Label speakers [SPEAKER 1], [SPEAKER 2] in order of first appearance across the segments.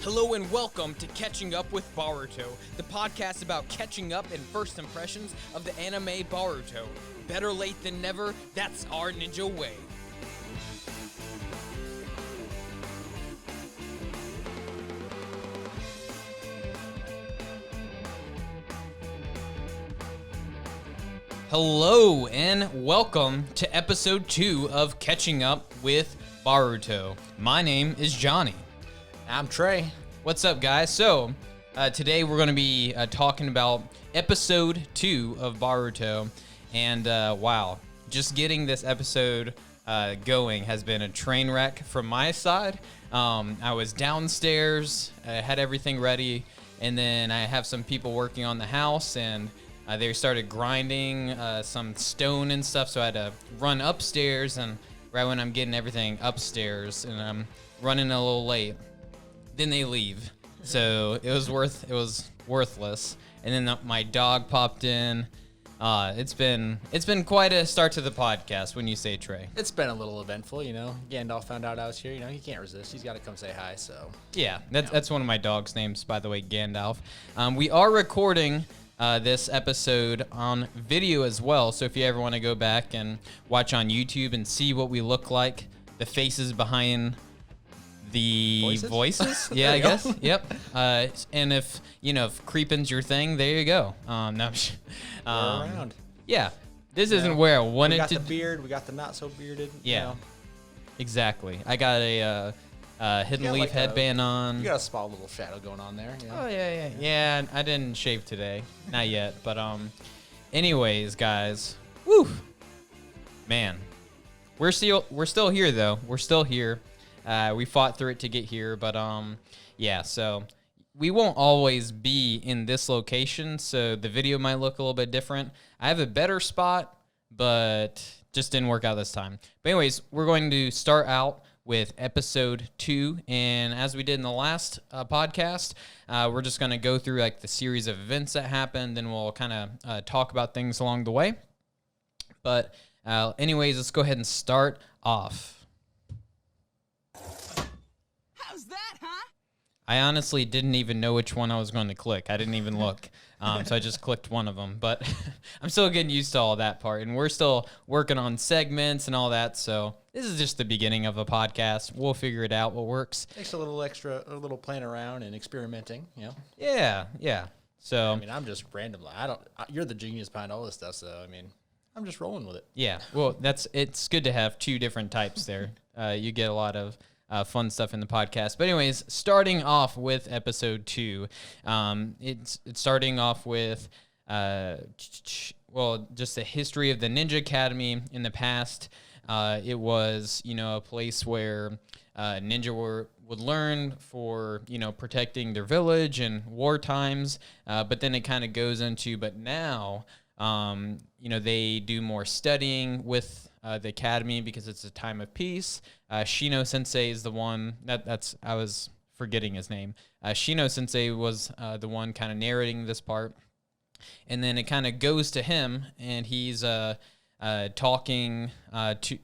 [SPEAKER 1] Hello and welcome to Catching Up with Boruto, the podcast about catching up and first impressions of the anime Boruto. Better late than never, that's our ninja way. Hello and welcome to episode 2 of Catching Up with Boruto. My name is Johnny.
[SPEAKER 2] I'm Trey.
[SPEAKER 1] What's up, guys? So, today we're going to be talking about episode 2 of Boruto. And, wow, just getting this episode going has been a train wreck from my side. I was downstairs, had everything ready, and then I have some people working on the house, and they started grinding some stone and stuff, so I had to run upstairs, and right when I'm getting everything upstairs, and I'm running a little late, then they leave. So it was worthless. And then my dog popped in. It's been quite a start to the podcast, when you say, Trey.
[SPEAKER 2] It's been a little eventful, you know. Gandalf found out I was here, you know. He can't resist. He's got to come say hi, so.
[SPEAKER 1] Yeah, that's one of my dog's names, by the way, Gandalf. We are recording this episode on video as well, so if you ever want to go back and watch on YouTube and see what we look like, the faces behind the voices? Yeah, I guess. Yep. And if creeping's your thing, there you go. No,
[SPEAKER 2] around.
[SPEAKER 1] Yeah. This isn't where I wanted to.
[SPEAKER 2] We got the beard. We got the not so bearded.
[SPEAKER 1] Yeah.
[SPEAKER 2] You know.
[SPEAKER 1] Exactly. I got a hidden leaf headband on.
[SPEAKER 2] You got a small little shadow going on there. You know?
[SPEAKER 1] Oh yeah. Yeah, I didn't shave today. Not yet. But anyways, guys. Woo. Man. We're still here though. We're still here. We fought through it to get here, but yeah, so we won't always be in this location, so the video might look a little bit different. I have a better spot, but just didn't work out this time. But anyways, we're going to start out with episode 2, and as we did in the last podcast, we're just going to go through like the series of events that happened, and we'll kind of talk about things along the way. But anyways, let's go ahead and start off. I honestly didn't even know which one I was going to click. I didn't even look. So I just clicked one of them. But I'm still getting used to all that part. And we're still working on segments and all that. So this is just the beginning of a podcast. We'll figure it out what works.
[SPEAKER 2] Takes a little playing around and experimenting, you know?
[SPEAKER 1] Yeah. So
[SPEAKER 2] I mean, I'm just randomly. You're the genius behind all this stuff, so I mean, I'm just rolling with it.
[SPEAKER 1] Yeah. Well, it's good to have two different types there. You get a lot of fun stuff in the podcast. But anyways, starting off with episode 2, it's starting off with, just a history of the Ninja Academy in the past. It was, a place where ninja would learn for, protecting their village and war times. But then it kind of goes into, but now, they do more studying with the academy because it's a time of peace. Shino Sensei is the one I was forgetting his name. Shino Sensei was the one kind of narrating this part, and then it kind of goes to him, and he's talking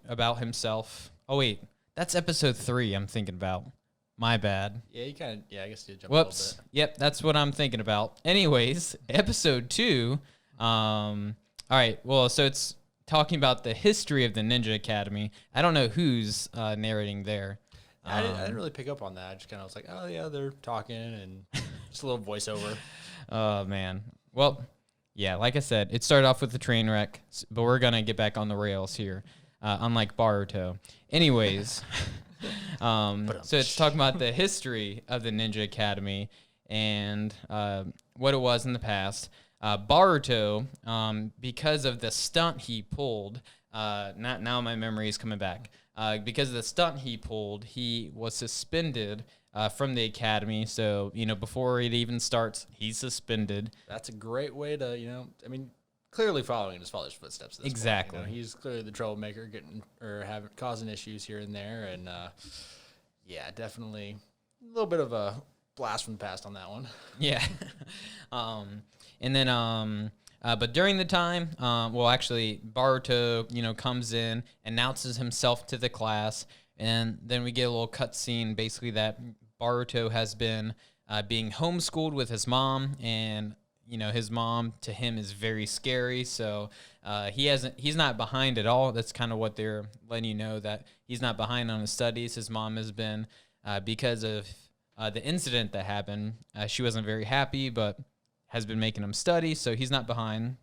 [SPEAKER 1] about himself. Oh wait, that's episode 3 I'm thinking about. My bad.
[SPEAKER 2] Yeah, I guess you jumped
[SPEAKER 1] Whoops.
[SPEAKER 2] a little bit.
[SPEAKER 1] Yep, that's what I'm thinking about. Anyways, episode 2. All right. Well, so it's talking about the history of the Ninja Academy. I don't know who's narrating there.
[SPEAKER 2] I didn't really pick up on that. I just kind of was like, oh, yeah, they're talking and just a little voiceover.
[SPEAKER 1] Oh, man. Well, yeah, like I said, it started off with the train wreck, but we're going to get back on the rails here, unlike Boruto. Anyways, so it's talking about the history of the Ninja Academy and what it was in the past. Boruto, because of the stunt he pulled, now my memory is coming back. Because of the stunt he pulled, he was suspended from the academy. So, before it even starts, he's suspended.
[SPEAKER 2] That's a great way to, clearly following his father's footsteps at this
[SPEAKER 1] exactly.
[SPEAKER 2] point. He's clearly the troublemaker, causing issues here and there, and definitely a little bit of a blast from the past on that one.
[SPEAKER 1] Yeah. And then, but during the time, Boruto, comes in, announces himself to the class, and then we get a little cutscene, basically that Boruto has been being homeschooled with his mom, and his mom to him is very scary. So he's not behind at all. That's kind of what they're letting you know, that he's not behind on his studies. His mom has been because of the incident that happened. She wasn't very happy, but has been making him study, so he's not behind.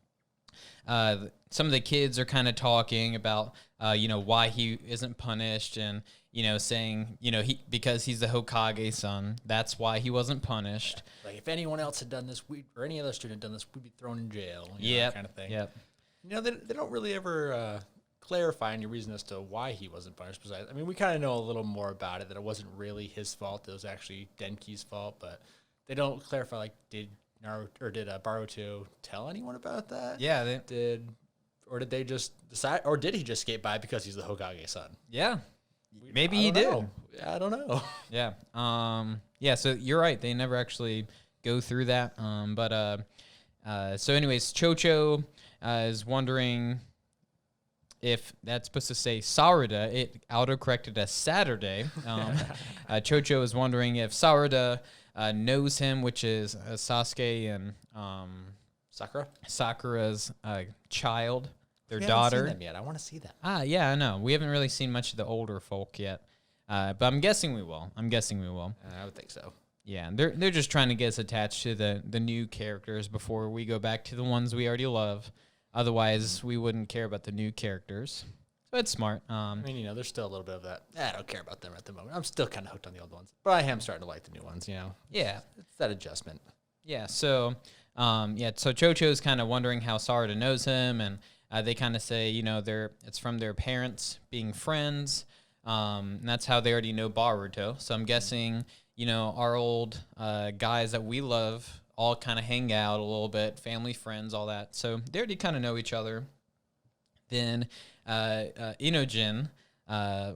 [SPEAKER 1] Some of the kids are kind of talking about, why he isn't punished, and, saying, because he's the Hokage son, that's why he wasn't punished.
[SPEAKER 2] Like, if anyone else had done this, or any other student had done this, we'd be thrown in jail.
[SPEAKER 1] Yeah,
[SPEAKER 2] kind of thing.
[SPEAKER 1] Yep.
[SPEAKER 2] They don't really ever clarify any reason as to why he wasn't punished. Besides, we kind of know a little more about it, that it wasn't really his fault. It was actually Denki's fault, but they don't clarify, like, did Boruto tell anyone about that?
[SPEAKER 1] Yeah,
[SPEAKER 2] did they just decide, or did he just skate by because he's the Hokage son?
[SPEAKER 1] Yeah, maybe he did.
[SPEAKER 2] Yeah, I don't know.
[SPEAKER 1] Yeah. Yeah. So you're right. They never actually go through that. So anyways, Chocho is wondering if that's supposed to say Sarada. It autocorrected as Saturday. Chocho is wondering if Sarada knows him, which is Sasuke and Sakura's child, their daughter.
[SPEAKER 2] I haven't seen them yet. I want to see that.
[SPEAKER 1] Yeah, I know. We haven't really seen much of the older folk yet, but I'm guessing we will.
[SPEAKER 2] I would think so.
[SPEAKER 1] Yeah, they're just trying to get us attached to the new characters before we go back to the ones we already love. Otherwise, we wouldn't care about the new characters. So it's smart.
[SPEAKER 2] There's still a little bit of that. I don't care about them at the moment. I'm still kind of hooked on the old ones, but I am starting to like the new ones.
[SPEAKER 1] Yeah,
[SPEAKER 2] it's that adjustment.
[SPEAKER 1] Yeah. So, So Chocho's kind of wondering how Sarada knows him, and they kind of say, it's from their parents being friends. And that's how they already know Boruto. So I'm guessing, our old guys that we love all kind of hang out a little bit, family, friends, all that. So they already kind of know each other. Then Inojin,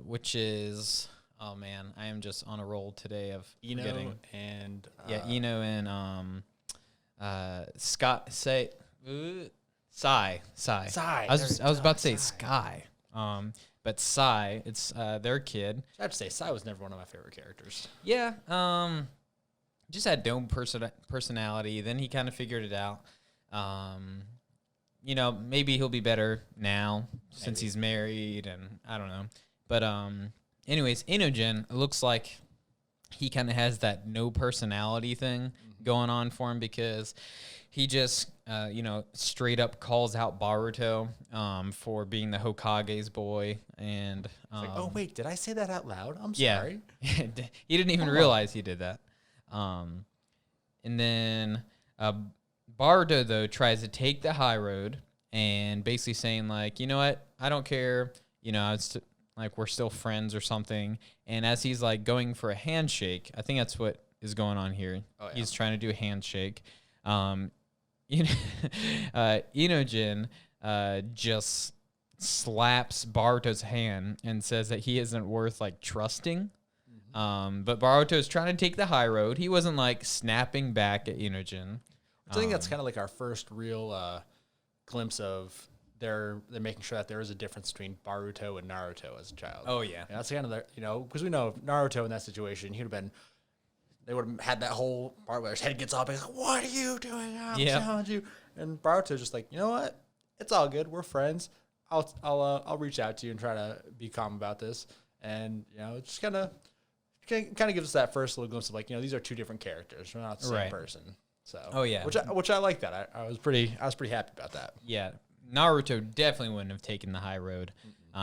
[SPEAKER 1] which is, oh man, I am just on a roll today of
[SPEAKER 2] Ino and
[SPEAKER 1] Ino and Scott say Sai. I was about to say Sky. But Sai, it's their kid.
[SPEAKER 2] I have to say, Sai was never one of my favorite characters.
[SPEAKER 1] Yeah, just had no personality. Then he kind of figured it out. Maybe he'll be better now since he's married, and I don't know. But anyways, Inojin, it looks like he kind of has that no personality thing going on for him, because he just, straight up calls out Boruto for being the Hokage's boy. And
[SPEAKER 2] like, oh, wait, did I say that out loud? I'm
[SPEAKER 1] Yeah.
[SPEAKER 2] sorry.
[SPEAKER 1] He didn't even realize he did that. And then Boruto, though, tries to take the high road and basically saying, like, you know what? I don't care. It's like we're still friends or something. And as he's, like, going for a handshake, I think that's what is going on here. Oh, yeah. He's trying to do a handshake. Inojin just slaps Baruto's hand and says that he isn't worth, like, trusting. But Baruto's trying to take the high road. He wasn't, like, snapping back at Inojin.
[SPEAKER 2] I think that's kind of like our first real glimpse of they're making sure that there is a difference between Boruto and Naruto as a child.
[SPEAKER 1] Oh, yeah.
[SPEAKER 2] And that's kind of the, because we know Naruto in that situation, they would have had that whole part where his head gets up and he's like, what are you doing? I'm telling you. And Boruto's just like, you know what? It's all good. We're friends. I'll reach out to you and try to be calm about this. And, it's just kind of gives us that first little glimpse of, like, these are two different characters. We're not the same person. So,
[SPEAKER 1] oh yeah,
[SPEAKER 2] which I like that. I was pretty happy about that.
[SPEAKER 1] Yeah, Naruto definitely wouldn't have taken the high road.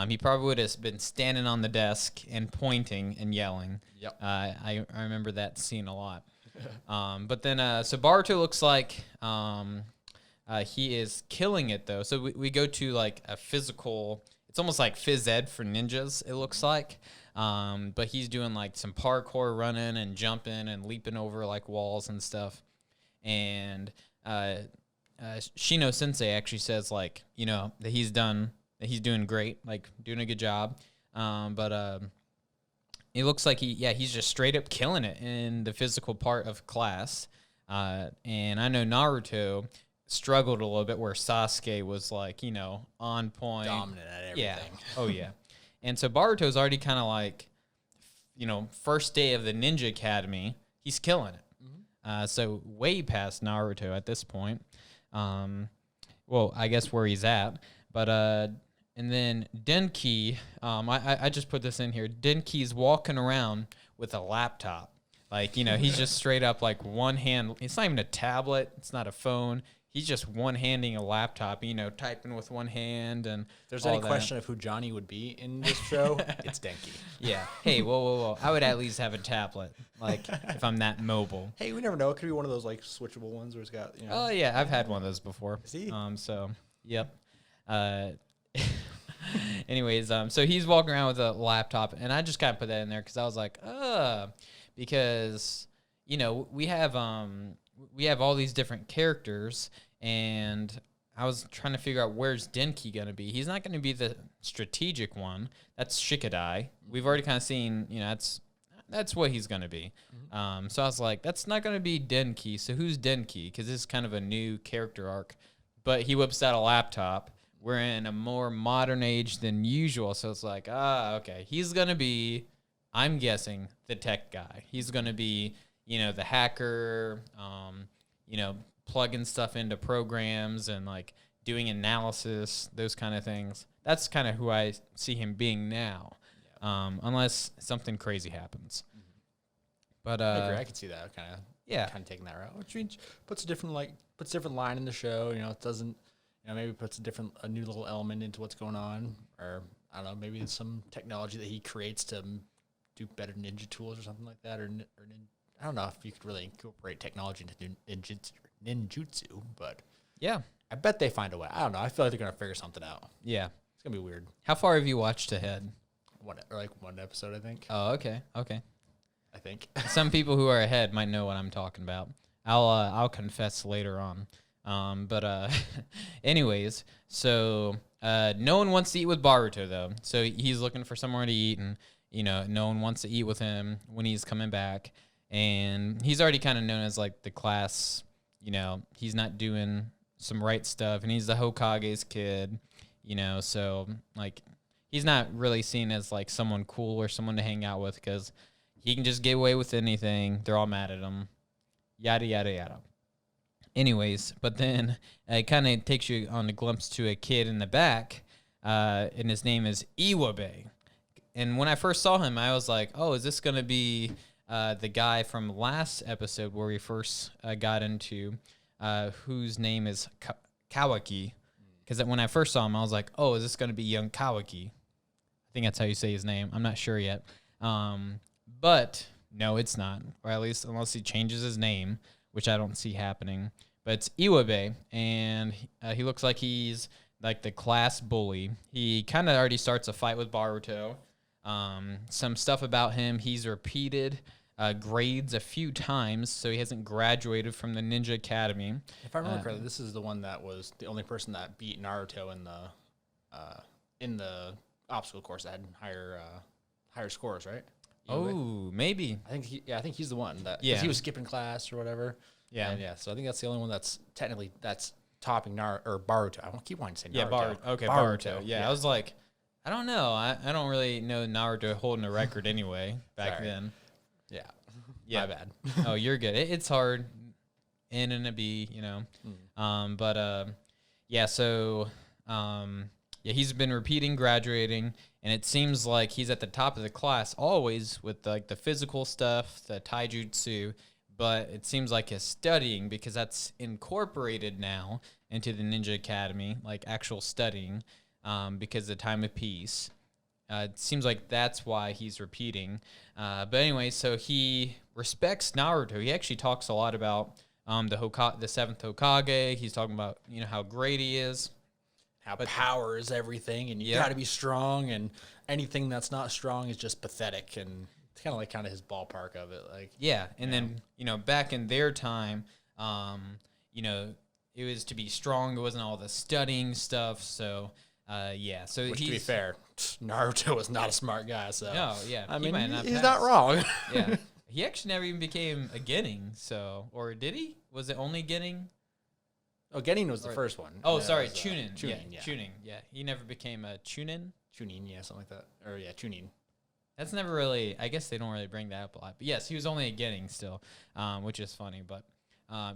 [SPEAKER 1] He probably would have been standing on the desk and pointing and yelling.
[SPEAKER 2] Yep.
[SPEAKER 1] I remember that scene a lot. But then so Boruto looks like he is killing it though. So we go to like a physical. It's almost like phys ed for ninjas. It looks like. But he's doing like some parkour, running and jumping and leaping over like walls and stuff. And Shino Sensei actually says, like, that he's doing great, like doing a good job. But it looks like he's just straight up killing it in the physical part of class. And I know Naruto struggled a little bit where Sasuke was like, on point.
[SPEAKER 2] Dominant at everything.
[SPEAKER 1] Yeah. Oh, yeah. And so Baruto's already kind of like, first day of the Ninja Academy, he's killing it. So way past Naruto at this point. Well, I guess where he's at. But and then Denki, I just put this in here. Denki's walking around with a laptop. Like, he's just straight up like one hand. It's not even a tablet. It's not a phone. He's just one-handing a laptop, typing with one hand and
[SPEAKER 2] If there's any question of who Johnny would be in this show, it's Denki.
[SPEAKER 1] Yeah. Hey, whoa. I would at least have a tablet, like, if I'm that mobile.
[SPEAKER 2] Hey, we never know. It could be one of those, like, switchable ones where it's got,
[SPEAKER 1] Oh, yeah. I've had one of those before.
[SPEAKER 2] See?
[SPEAKER 1] So, yep. Anyways, so he's walking around with a laptop, and I just kind of put that in there because I was like, because, we have all these different characters, and I was trying to figure out where's Denki going to be. He's not going to be the strategic one. That's Shikadai. We've already kind of seen, that's what he's going to be. So I was like, that's not going to be Denki. So who's Denki? Because this is kind of a new character arc. But he whips out a laptop. We're in a more modern age than usual. So it's like, okay. He's going to be, I'm guessing, the tech guy. He's going to be, the hacker, plugging stuff into programs and like doing analysis, those kind of things. That's kind of who I see him being now, unless something crazy happens. But
[SPEAKER 2] I agree. I can see that kind of taking that route, which means puts different line in the show. It doesn't, maybe puts a new little element into what's going on, or I don't know, maybe it's some technology that he creates to do better ninja tools or something like that, or I don't know if you could really incorporate technology into ninjutsu, but
[SPEAKER 1] yeah,
[SPEAKER 2] I bet they find a way. I don't know. I feel like they're gonna figure something out.
[SPEAKER 1] Yeah,
[SPEAKER 2] it's gonna be weird.
[SPEAKER 1] How far have you watched ahead?
[SPEAKER 2] One episode, I think.
[SPEAKER 1] Oh, okay.
[SPEAKER 2] I think
[SPEAKER 1] some people who are ahead might know what I'm talking about. I'll confess later on. But anyways, so no one wants to eat with Boruto though. So he's looking for somewhere to eat, and no one wants to eat with him when he's coming back. And he's already kind of known as, like, the class, he's not doing some right stuff. And he's the Hokage's kid, so, like, he's not really seen as, like, someone cool or someone to hang out with because he can just get away with anything. They're all mad at him. Yada, yada, yada. Anyways, but then it kind of takes you on a glimpse to a kid in the back, and his name is CUWB. And when I first saw him, I was like, oh, is this going to be... the guy from last episode where we first got into, whose name is Kawaki. Because when I first saw him, I was like, oh, is this going to be young Kawaki? I think that's how you say his name. I'm not sure yet. But no, it's not. Or at least unless he changes his name, which I don't see happening. But it's CUWB, and he looks like he's like the class bully. He kind of already starts a fight with Boruto. Some stuff about him, he's repeated grades a few times, so he hasn't graduated from the Ninja Academy.
[SPEAKER 2] If I remember correctly, this is the one that was the only person that beat Naruto in the obstacle course that had higher scores, right?
[SPEAKER 1] Oh, maybe.
[SPEAKER 2] I think he's the one that he was skipping class or whatever. Yeah, and so I think that's the only one that's topping Boruto. I keep wanting to say Naruto.
[SPEAKER 1] Yeah, Boruto. Yeah, I was like, I don't know. I don't really know Naruto holding a record anyway back then. Yeah. My bad. Oh, you're good. It's hard. N and a B, he's been repeating graduating, and it seems like he's at the top of the class always with like the physical stuff, the taijutsu, but it seems like his studying, because that's incorporated now into the Ninja Academy, like actual studying, because of the time of peace. It seems like that's why he's repeating. But anyway, so he respects Naruto. He actually talks a lot about the seventh Hokage. He's talking about how great he is,
[SPEAKER 2] how power is everything, and you got to be strong, and anything that's not strong is just pathetic. And it's kind of his ballpark of it, like
[SPEAKER 1] then back in their time, it was to be strong. It wasn't all the studying stuff. So. So
[SPEAKER 2] which, to be fair, Naruto was not a smart guy, so...
[SPEAKER 1] No, yeah.
[SPEAKER 2] I mean, he's not wrong.
[SPEAKER 1] Yeah. He actually never even became a Genin, so... Or did he? Was it only Genin?
[SPEAKER 2] Oh, Genin was the first one.
[SPEAKER 1] Oh, sorry, Chunin. Chunin, yeah. He never became a Chunin?
[SPEAKER 2] Chunin, yeah, something like that. Or, yeah, Chunin.
[SPEAKER 1] That's never really. I guess they don't really bring that up a lot. But yes, he was only a Genin still, which is funny. But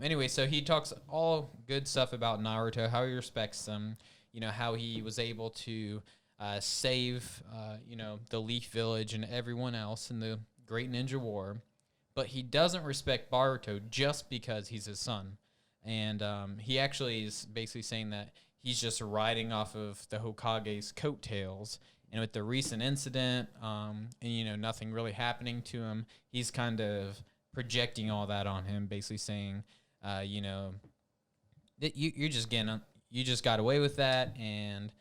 [SPEAKER 1] anyway, so he talks all good stuff about Naruto, how he respects them, how he was able to save, the Leaf Village and everyone else in the Great Ninja War. But he doesn't respect Boruto just because he's his son. And he actually is basically saying that he's just riding off of the Hokage's coattails. And with the recent incident, and nothing really happening to him, he's kind of projecting all that on him, basically saying, that you just got away with that, and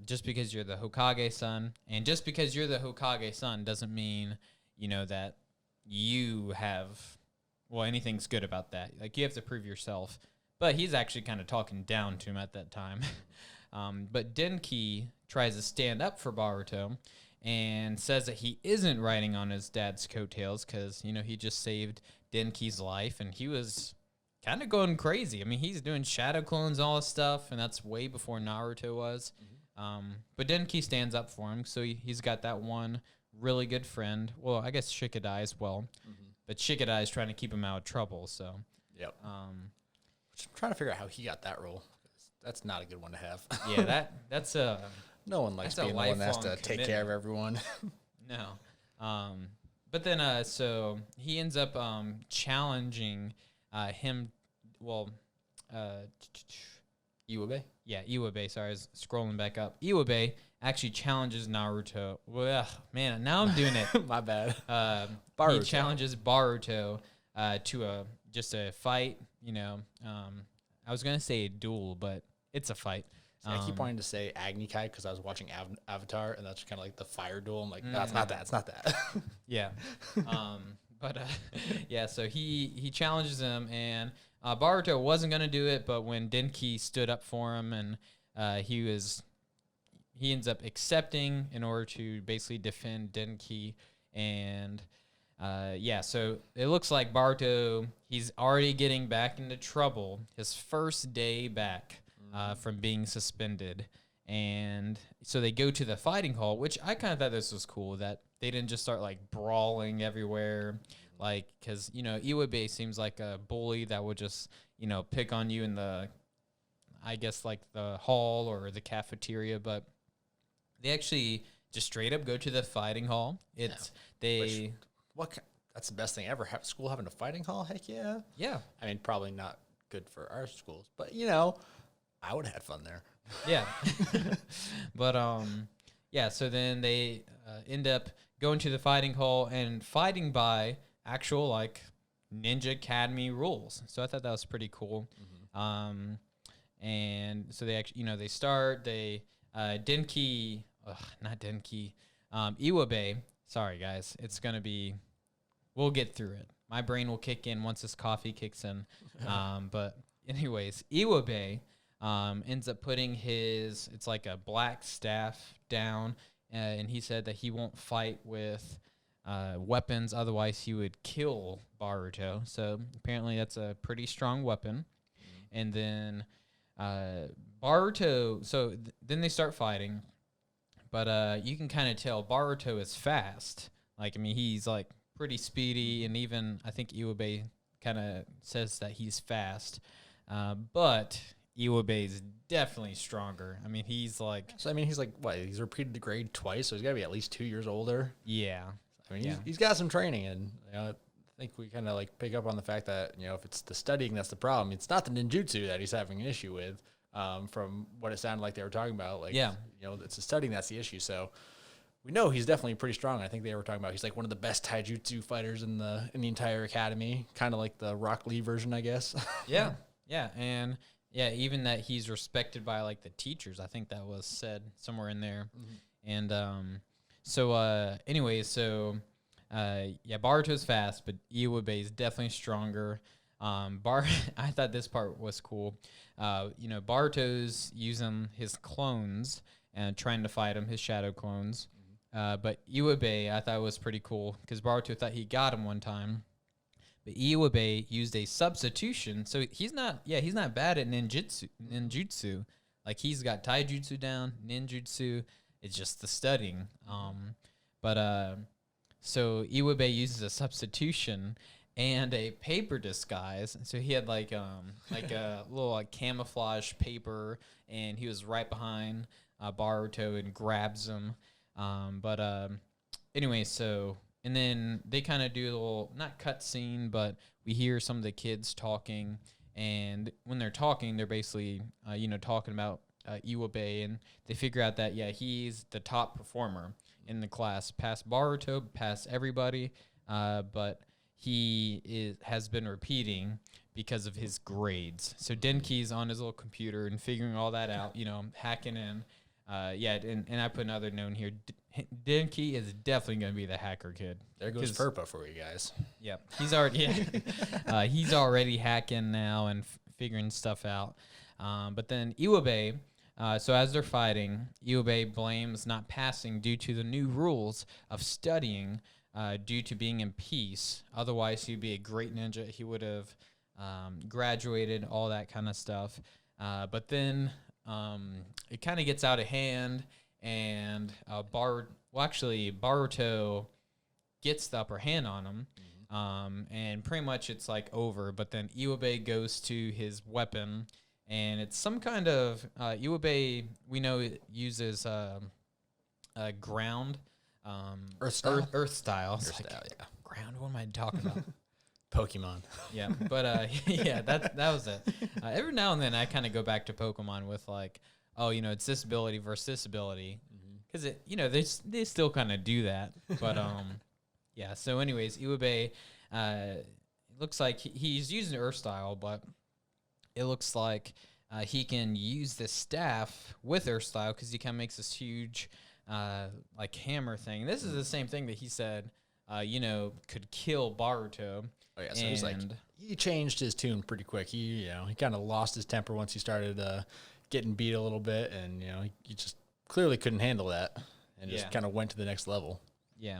[SPEAKER 1] just because you're the Hokage son, and just because you're the Hokage son doesn't mean that you have anything's good about that. Like, you have to prove yourself. But he's actually kind of talking down to him at that time. But Denki tries to stand up for Boruto and says that he isn't riding on his dad's coattails because, he just saved Denki's life, and he was kind of going crazy. I mean, he's doing shadow clones and all this stuff, and that's way before Naruto was. But Denki stands up for him, so he's got that one really good friend. Well, I guess Shikadai as well. But Shikadai is trying to keep him out of trouble, so.
[SPEAKER 2] Yep. I'm trying to figure out how he got that role. That's not a good one to have.
[SPEAKER 1] Yeah, that's a...
[SPEAKER 2] No one likes being the one that has to take care of everyone.
[SPEAKER 1] No. But then, so he ends up challenging him,
[SPEAKER 2] CUWB?
[SPEAKER 1] Yeah, CUWB. Sorry, I was scrolling back up. CUWB actually challenges Naruto. Well, man, now I'm doing it.
[SPEAKER 2] My bad.
[SPEAKER 1] He challenges Boruto to a fight. I was gonna say a duel, but it's a fight.
[SPEAKER 2] I keep wanting to say Agni Kai because I was watching Avatar, and that's kind of like the fire duel. I'm like, no, it's not that. It's not that.
[SPEAKER 1] Yeah. Yeah. So he challenges him, and Boruto wasn't gonna do it, but when Denki stood up for him, and he ends up accepting in order to basically defend Denki, and so it looks like Boruto, he's already getting back into trouble. His first day back from being suspended. And so they go to the fighting hall, which I kind of thought this was cool, that they didn't just start, like, brawling everywhere. Like, because, Iwabe seems like a bully that would just, pick on you in the, I guess, like, the hall or the cafeteria. But they actually just straight up go to the fighting hall. That's the best thing ever. Have school having a fighting hall? Heck yeah. Yeah.
[SPEAKER 2] I mean, probably not good for our schools, but I would have had fun there.
[SPEAKER 1] Yeah. But so then they end up going to the fighting hall and fighting by actual, like, Ninja Academy rules. So I thought that was pretty cool. And so they actually, they start, Denki, not Denki, Iwabe. Sorry, guys. It's going to be, we'll get through it. My brain will kick in once this coffee kicks in. But anyways, Iwabe ends up putting it's like a black staff down, and he said that he won't fight with weapons, otherwise he would kill Boruto. So apparently that's a pretty strong weapon. And then Boruto, then they start fighting, but you can kind of tell Boruto is fast. Like, I mean, he's like pretty speedy, and even I think Iwabe kind of says that he's fast, but Iwabe is definitely stronger. I mean, he's like...
[SPEAKER 2] So, I mean, he's like, what? He's repeated the grade twice, so he's got to be at least 2 years older.
[SPEAKER 1] Yeah.
[SPEAKER 2] I mean, he's got some training, and I think we kind of like pick up on the fact that, if it's the studying that's the problem, it's not the ninjutsu that he's having an issue with, from what it sounded like they were talking about. Like, it's the studying that's the issue, so... We know he's definitely pretty strong. I think they were talking about he's like one of the best taijutsu fighters in the entire academy, kind of like the Rock Lee version, I guess.
[SPEAKER 1] Yeah, and even that he's respected by like the teachers. I think that was said somewhere in there. And Boruto's fast, but Iwabe is definitely stronger. I thought this part was cool. Boruto's using his clones and trying to fight him, his shadow clones. But Iwabe, I thought was pretty cool because Boruto thought he got him one time, but Iwabe used a substitution. So he's not bad at ninjutsu. Like, he's got taijutsu down, ninjutsu. It's just the studying. But so Iwabe uses a substitution and a paper disguise. So he had like a little like camouflage paper, and he was right behind Boruto and grabs him. But anyway, so and then they kind of do a little not cut scene, but we hear some of the kids talking, and when they're talking, they're basically talking about Iwabe, and they figure out that he's the top performer in the class, past Boruto, past everybody, but has been repeating because of his grades. So Denki's on his little computer and figuring all that out, hacking in. And I put another note here. Denki is definitely going to be the hacker kid.
[SPEAKER 2] There goes Purpa for you guys.
[SPEAKER 1] Yeah, he's already hacking now and figuring stuff out. But then Iwabe, so as they're fighting, Iwabe blames not passing due to the new rules of studying due to being in peace. Otherwise, he'd be a great ninja. He would have graduated, all that kind of stuff. But then it kind of gets out of hand, and Boruto gets the upper hand on him, and pretty much it's like over. But then Iwabe goes to his weapon, and it's some kind of Iwabe we know it uses ground,
[SPEAKER 2] Earth style.
[SPEAKER 1] Ground. What am I talking about?
[SPEAKER 2] Pokemon.
[SPEAKER 1] Yeah, but that was it. Every now and then I kind of go back to Pokemon with like, it's this ability versus this ability, because they still kind of do that. But yeah. So anyways, Iwabe, it looks like he's using Earth style, but it looks like he can use the staff with Earth style because he kind of makes this huge like hammer thing. This is the same thing that he said, could kill Boruto.
[SPEAKER 2] Oh yeah, so he changed his tune pretty quick. He kind of lost his temper once he started getting beat a little bit, and he just clearly couldn't handle that, and just kind of went to the next level.
[SPEAKER 1] Yeah,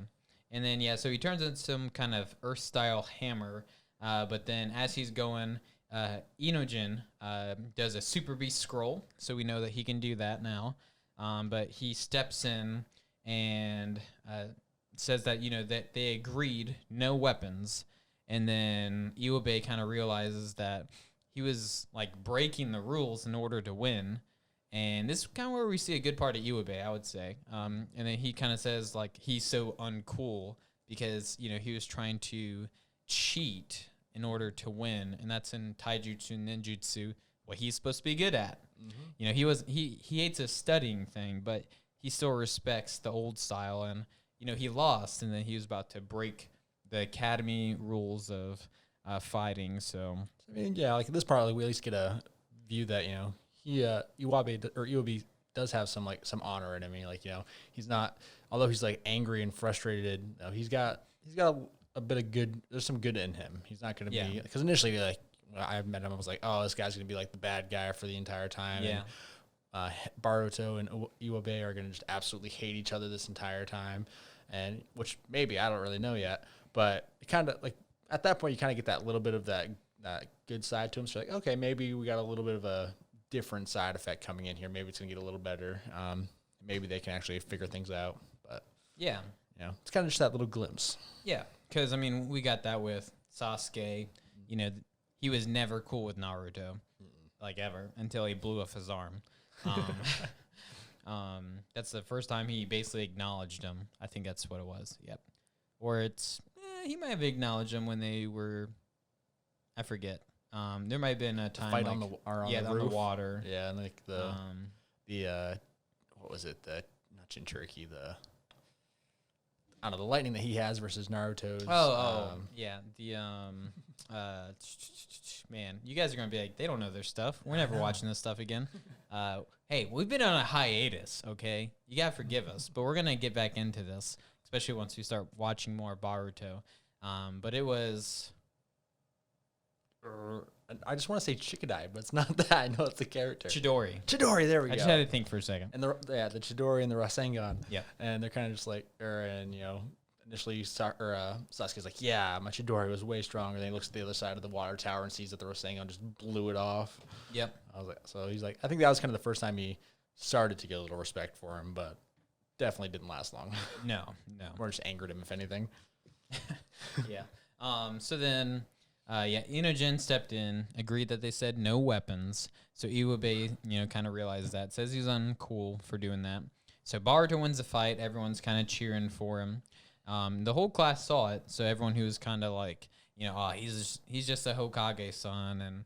[SPEAKER 1] and then so he turns into some kind of Earth style hammer, but then as he's going, Inojin does a Super Beast scroll, so we know that he can do that now. But he steps in and says that that they agreed no weapons. And then Iwabe kind of realizes that he was like breaking the rules in order to win. And this is kind of where we see a good part of Iwabe, I would say. And then he kind of says like he's so uncool because, he was trying to cheat in order to win. And that's in taijutsu and ninjutsu, what he's supposed to be good at. Mm-hmm. He hates a studying thing, but he still respects the old style. And, he lost, and then he was about to break the academy rules of fighting. So
[SPEAKER 2] I mean, like this part, we at least get a view that Iwabe does have some honor in him. He's not, although he's like angry and frustrated. He's got a bit of good. There's some good in him. He's not going to be, because initially when I met him, I was like, oh, this guy's going to be like the bad guy for the entire time.
[SPEAKER 1] Yeah.
[SPEAKER 2] And, Boruto and Iwabe are going to just absolutely hate each other this entire time, and which maybe I don't really know yet. But it kind of at that point, you kind of get that little bit of that good side to him. So okay, maybe we got a little bit of a different side effect coming in here. Maybe it's gonna get a little better. Maybe they can actually figure things out. But
[SPEAKER 1] yeah,
[SPEAKER 2] it's kind of just that little glimpse.
[SPEAKER 1] Yeah, because we got that with Sasuke. He was never cool with Naruto, like ever, until he blew off his arm. That's the first time he basically acknowledged him. I think that's what it was. Yep. Or it's he might have acknowledged them when they were, I forget. There might have been a time
[SPEAKER 2] fight on the
[SPEAKER 1] water.
[SPEAKER 2] Yeah, and what was it? The not Jinchuriki, the lightning that he has versus Naruto's.
[SPEAKER 1] Man, you guys are gonna be like, they don't know their stuff. We're never watching this stuff again. Hey, we've been on a hiatus. Okay, you gotta forgive us, but we're gonna get back into this, especially once we start watching more Boruto. But it was.
[SPEAKER 2] I just want to say Chikadai, but it's not that. I know it's a character.
[SPEAKER 1] Chidori,
[SPEAKER 2] there we go.
[SPEAKER 1] I just had to think for a second.
[SPEAKER 2] And the Chidori and the Rasengan.
[SPEAKER 1] Yeah.
[SPEAKER 2] And they're kind of just like, initially Sasuke's like, yeah, my Chidori was way stronger. Then he looks at the other side of the water tower and sees that the Rasengan just blew it off.
[SPEAKER 1] Yep.
[SPEAKER 2] I was like, so he's like, I think that was kind of the first time he started to get a little respect for him, but definitely didn't last long.
[SPEAKER 1] No.
[SPEAKER 2] Or just angered him, if anything.
[SPEAKER 1] Yeah. So then, Inogen stepped in, agreed that they said no weapons. So CUWB, kind of realized that, says he's uncool for doing that. So Boruto wins the fight. Everyone's kind of cheering for him. The whole class saw it, so everyone who was kind of like, he's just a Hokage son, and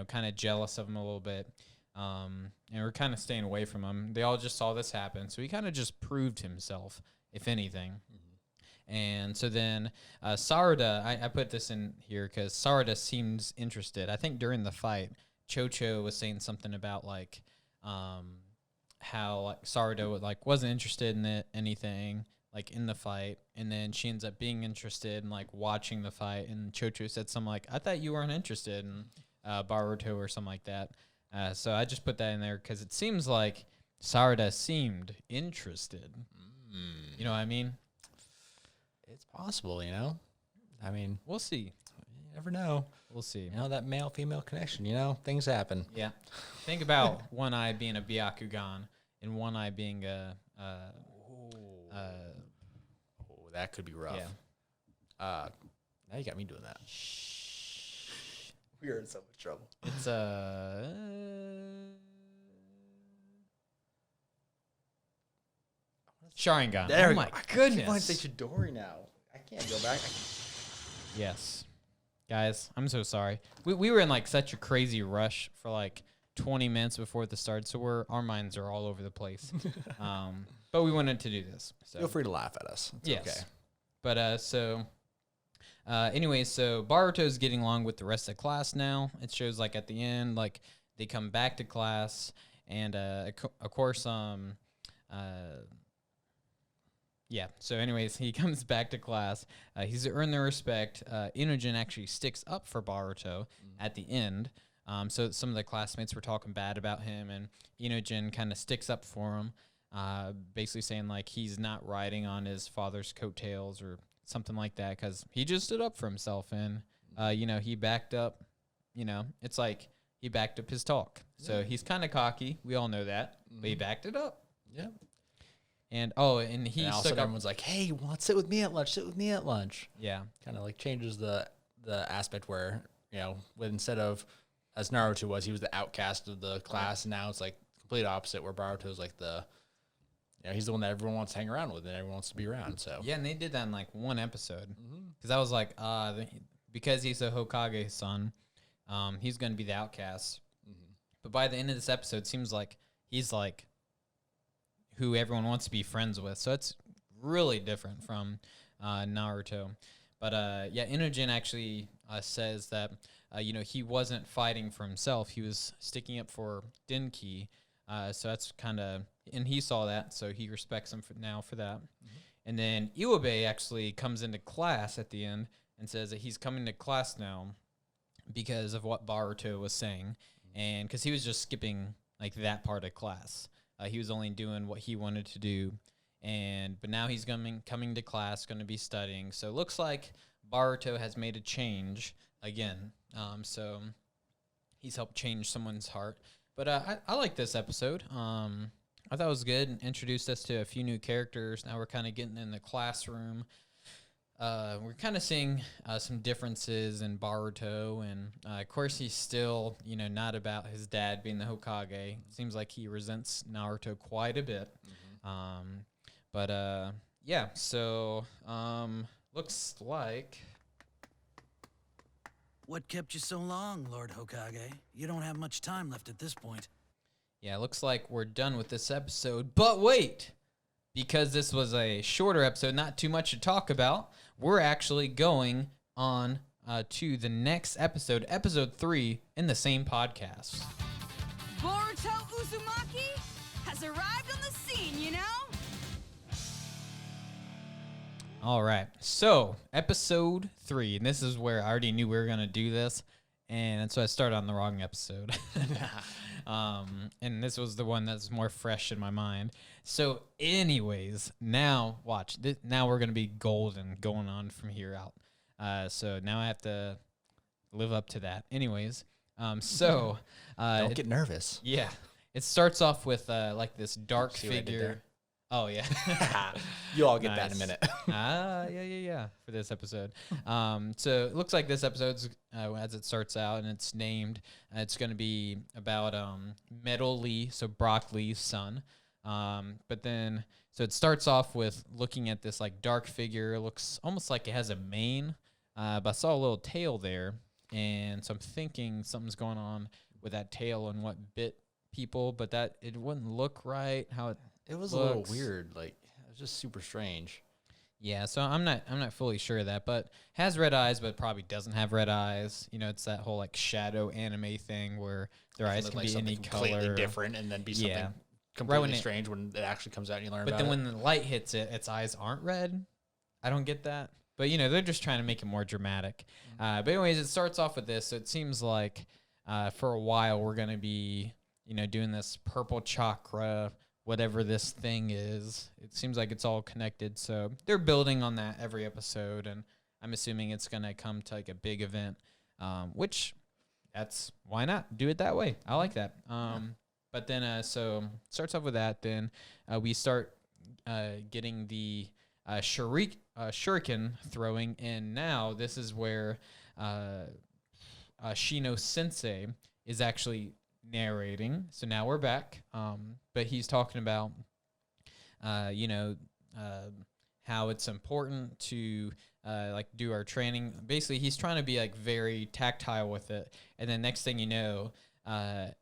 [SPEAKER 1] kind of jealous of him a little bit. And we're kind of staying away from him. They all just saw this happen, so he kind of just proved himself, if anything. Mm-hmm. And so then Sarada, I put this in here because Sarada seems interested. I think during the fight, Chocho was saying something about like how like Sarada like wasn't interested in anything like in the fight, and then she ends up being interested in like watching the fight. And Chocho said something like, "I thought you weren't interested in Boruto," or something like that. So I just put that in there because it seems like Sarada seemed interested. You know what I mean?
[SPEAKER 2] It's possible, I mean,
[SPEAKER 1] we'll see.
[SPEAKER 2] You never know.
[SPEAKER 1] We'll see.
[SPEAKER 2] That male-female connection, things happen.
[SPEAKER 1] Yeah. Think about One Eye being a Byakugan and One Eye being a...
[SPEAKER 2] that could be rough.
[SPEAKER 1] Yeah.
[SPEAKER 2] Now you got me doing that. We are in so much trouble.
[SPEAKER 1] It's Sharingan.
[SPEAKER 2] There
[SPEAKER 1] oh my goodness.
[SPEAKER 2] I say Chidori now. I can't go back.
[SPEAKER 1] Yes. Guys, I'm so sorry. We were in like such a crazy rush for like 20 minutes before the start, so our minds are all over the place. But we wanted to do this. So.
[SPEAKER 2] Feel free to laugh at us. It's okay.
[SPEAKER 1] But anyway, so Boruto's getting along with the rest of the class now. It shows like at the end, like they come back to class, and of course, yeah. So, anyways, he comes back to class. He's earned their respect. Inogen actually sticks up for Boruto at the end. So some of the classmates were talking bad about him, and Inogen kind of sticks up for him, basically saying like he's not riding on his father's coattails or something like that, because he just stood up for himself, and he backed up. It's like he backed up his talk. So he's kind of cocky. We all know that, but he backed it up.
[SPEAKER 2] Yeah.
[SPEAKER 1] And he
[SPEAKER 2] and
[SPEAKER 1] stuck up.
[SPEAKER 2] Everyone's like, "Hey, sit with me at lunch. Sit with me at lunch."
[SPEAKER 1] Yeah.
[SPEAKER 2] Kind of like changes the aspect where instead of as Naruto was, he was the outcast of the class, and now it's like complete opposite, where Boruto's like he's the one that everyone wants to hang around with and everyone wants to be around. So
[SPEAKER 1] yeah, and they did that in like one episode, because I was like, because he's a Hokage son, he's gonna be the outcast. But by the end of this episode, it seems like he's like who everyone wants to be friends with. So it's really different from Naruto. But Inogen actually says that he wasn't fighting for himself; he was sticking up for Denki. So that's kind of, and he saw that, so he respects him for that. And then Iwabe actually comes into class at the end and says that he's coming to class now because of what Boruto was saying, and because he was just skipping like that part of class. He was only doing what he wanted to do, but now he's coming to class, going to be studying. So it looks like Boruto has made a change again. So he's helped change someone's heart. But I like this episode. I thought it was good. Introduced us to a few new characters. Now we're kind of getting in the classroom. We're kind of seeing some differences in Boruto, and of course he's still, not about his dad being the Hokage. It seems like he resents Naruto quite a bit. So looks like...
[SPEAKER 3] What kept you so long, Lord Hokage? You don't have much time left at this point.
[SPEAKER 1] Yeah, looks like we're done with this episode. But wait! Because this was a shorter episode, not too much to talk about, we're actually going on to the next episode, episode 3, in the same podcast.
[SPEAKER 4] Boruto Uzumaki has arrived on the scene,
[SPEAKER 1] All right, so episode 3, and this is where I already knew we were going to do this, and so I started on the wrong episode. And this was the one that's more fresh in my mind. So anyways, now watch. Now we're going to be golden going on from here out. So now I have to live up to that. Anyways,
[SPEAKER 2] don't get nervous.
[SPEAKER 1] Yeah. It starts off with like this dark
[SPEAKER 2] See what I did
[SPEAKER 1] figure. Oh yeah.
[SPEAKER 2] You all get that in a
[SPEAKER 1] Nice.
[SPEAKER 2] minute.
[SPEAKER 1] Yeah. For this episode, so it looks like this episode's as it starts out and it's named. It's going to be about Metal Lee, so Brock Lee's son. But then, so it starts off with looking at this like dark figure. It looks almost like it has a mane, but I saw a little tail there, and so I'm thinking something's going on with that tail and what bit people, but that it wouldn't look right. How it
[SPEAKER 2] was
[SPEAKER 1] looks.
[SPEAKER 2] a little weird. Like, it was just super strange.
[SPEAKER 1] Yeah, so I'm not fully sure of that, but has red eyes, but probably doesn't have red eyes. You know, it's that whole like shadow anime thing where their eyes
[SPEAKER 2] Look
[SPEAKER 1] can
[SPEAKER 2] like
[SPEAKER 1] be any
[SPEAKER 2] something completely
[SPEAKER 1] color.
[SPEAKER 2] different, and then be something
[SPEAKER 1] Yeah.
[SPEAKER 2] completely
[SPEAKER 1] when it-
[SPEAKER 2] strange when it actually comes out and you learn
[SPEAKER 1] But
[SPEAKER 2] about
[SPEAKER 1] then
[SPEAKER 2] it.
[SPEAKER 1] when the light hits it, its eyes aren't red. I don't get that. But, you know, they're just trying to make it more dramatic. But anyways, it starts off with this. So it seems like for a while we're going to be, you know, doing this purple chakra, whatever this thing is. It seems like it's all connected. So they're building on that every episode. And I'm assuming it's going to come to like a big event, which that's why not do it that way. I like that. But then, so starts off with that. Then we start getting the shuriken throwing, and now this is where Shino Sensei is actually narrating. So now we're back, but he's talking about, you know, how it's important to like do our training. Basically, he's trying to be like very tactile with it, and then next thing you know,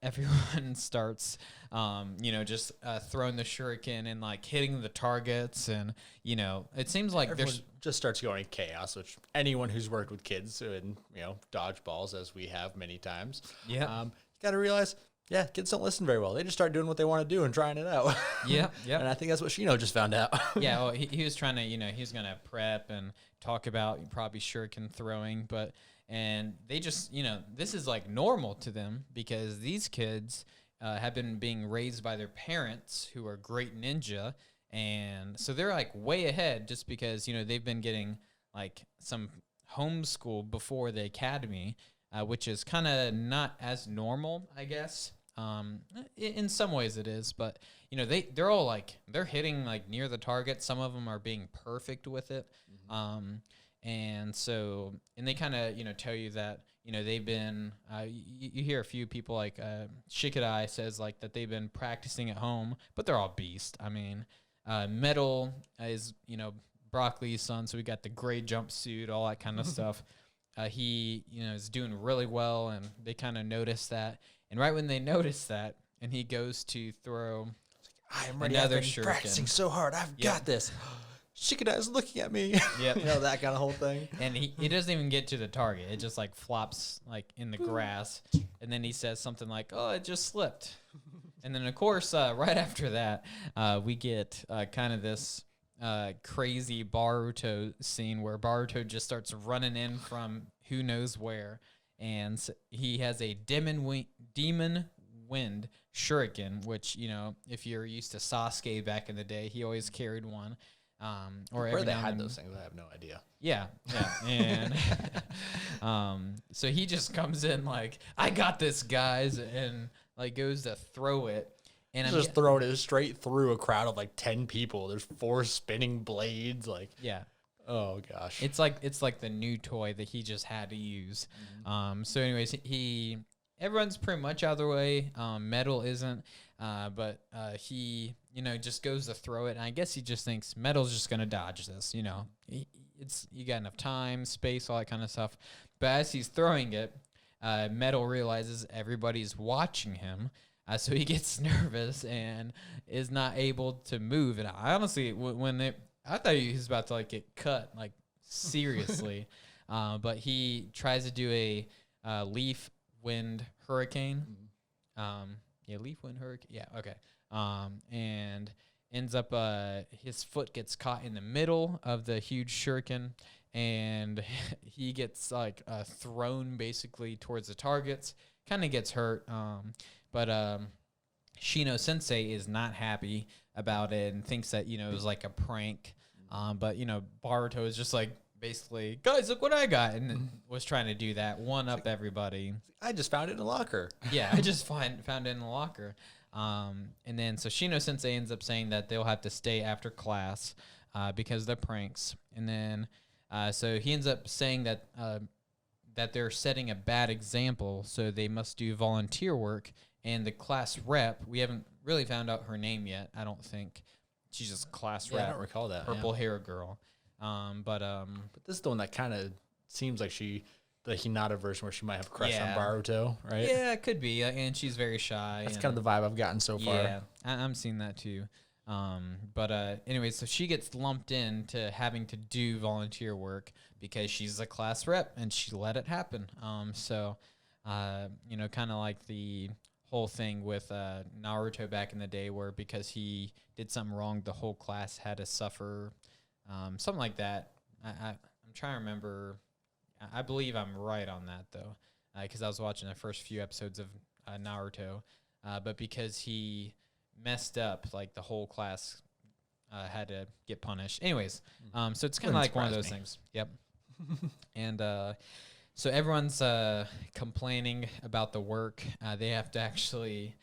[SPEAKER 1] everyone starts, you know, just throwing the shuriken and like hitting the targets, and you know, it seems like
[SPEAKER 2] Everyone
[SPEAKER 1] there's
[SPEAKER 2] just starts going chaos, which anyone who's worked with kids and, you know, dodgeballs, as we have many times,
[SPEAKER 1] Yeah.
[SPEAKER 2] you got to realize, yeah, kids don't listen very well. They just start doing what they want to do and trying it out.
[SPEAKER 1] yeah.
[SPEAKER 2] And I think that's what Shino just found out.
[SPEAKER 1] Yeah, well, he was trying to, you know, he was going to prep and talk about probably shuriken throwing, and they just, you know, this is like normal to them because these kids have been being raised by their parents who are great ninja, and so they're like way ahead just because, you know, they've been getting like some homeschool before the academy, which is kind of not as normal, I guess. In some ways it is, but you know, they're all like, they're hitting like near the target. Some of them are being perfect with it. And so, and they kind of, you know, tell you that, you know, they've been, you hear a few people like, Shikadai says like that they've been practicing at home, but they're all beast. I mean, Metal is, you know, Brock Lee's son. So we got the gray jumpsuit, all that kind of stuff. He, you know, is doing really well, and they kind of notice that. And right when they notice that, and he goes to throw
[SPEAKER 2] I am ready.
[SPEAKER 1] another
[SPEAKER 2] I've been
[SPEAKER 1] shuriken.
[SPEAKER 2] practicing so hard. I've got this. Shikadai is looking at me.
[SPEAKER 1] Yep.
[SPEAKER 2] You know, that kind of whole thing.
[SPEAKER 1] And he doesn't even get to the target. It just like flops like in the grass. And then he says something like, "Oh, it just slipped." And then of course, right after that, we get kind of this crazy Boruto scene where Boruto just starts running in from who knows where, and he has a demon wind shuriken, which, you know, if you're used to Sasuke back in the day, he always carried one. Or
[SPEAKER 2] Where
[SPEAKER 1] every
[SPEAKER 2] they
[SPEAKER 1] now and
[SPEAKER 2] had
[SPEAKER 1] then-
[SPEAKER 2] those things, I have no idea.
[SPEAKER 1] Yeah, and so he just comes in like, "I got this, guys," and like goes to throw it, and
[SPEAKER 2] Just throwing it straight through a crowd of like 10 people. There's 4 spinning blades. Like,
[SPEAKER 1] yeah,
[SPEAKER 2] oh gosh.
[SPEAKER 1] it's like the new toy that he just had to use. So anyways, everyone's pretty much out of the way. Metal isn't, but he, you know, just goes to throw it, and I guess he just thinks Metal's just gonna dodge this. You know, you got enough time, space, all that kind of stuff. But as he's throwing it, Metal realizes everybody's watching him, so he gets nervous and is not able to move. And I honestly, I thought he was about to like get cut, like seriously, but he tries to do a leaf wind hurricane. Yeah, leaf wind hurricane. Yeah, okay. And ends up his foot gets caught in the middle of the huge shuriken, and he gets like thrown basically towards the targets. Kind of gets hurt. But Shino Sensei is not happy about it and thinks that, you know, it was like a prank. But you know, Boruto is just like, basically, "Guys, look what I got," and was trying to do that, one up everybody.
[SPEAKER 2] I just found it in a locker.
[SPEAKER 1] Yeah, I just found it in the locker. And then so Shino Sensei ends up saying that they'll have to stay after class because of the pranks. And then so he ends up saying that that they're setting a bad example, so they must do volunteer work. And the class rep, we haven't really found out her name yet, I don't think. She's just class rep.
[SPEAKER 2] I don't recall that.
[SPEAKER 1] Purple hair girl. But
[SPEAKER 2] this is the one that kind of seems like the Hinata version where she might have a crush on Boruto, right?
[SPEAKER 1] Yeah, it could be. And she's very shy.
[SPEAKER 2] That's kind of the vibe I've gotten so far.
[SPEAKER 1] Yeah, I'm seeing that too. But anyway, so she gets lumped into having to do volunteer work because she's a class rep and she let it happen. So kind of like the whole thing with Naruto back in the day, where because he did something wrong, the whole class had to suffer, something like that. I'm trying to remember. I believe I'm right on that though, because I was watching the first few episodes of Naruto, but because he messed up, like the whole class had to get punished. Anyways, so it's kind of like one of those things. Yep. And so everyone's complaining about the work. They have to actually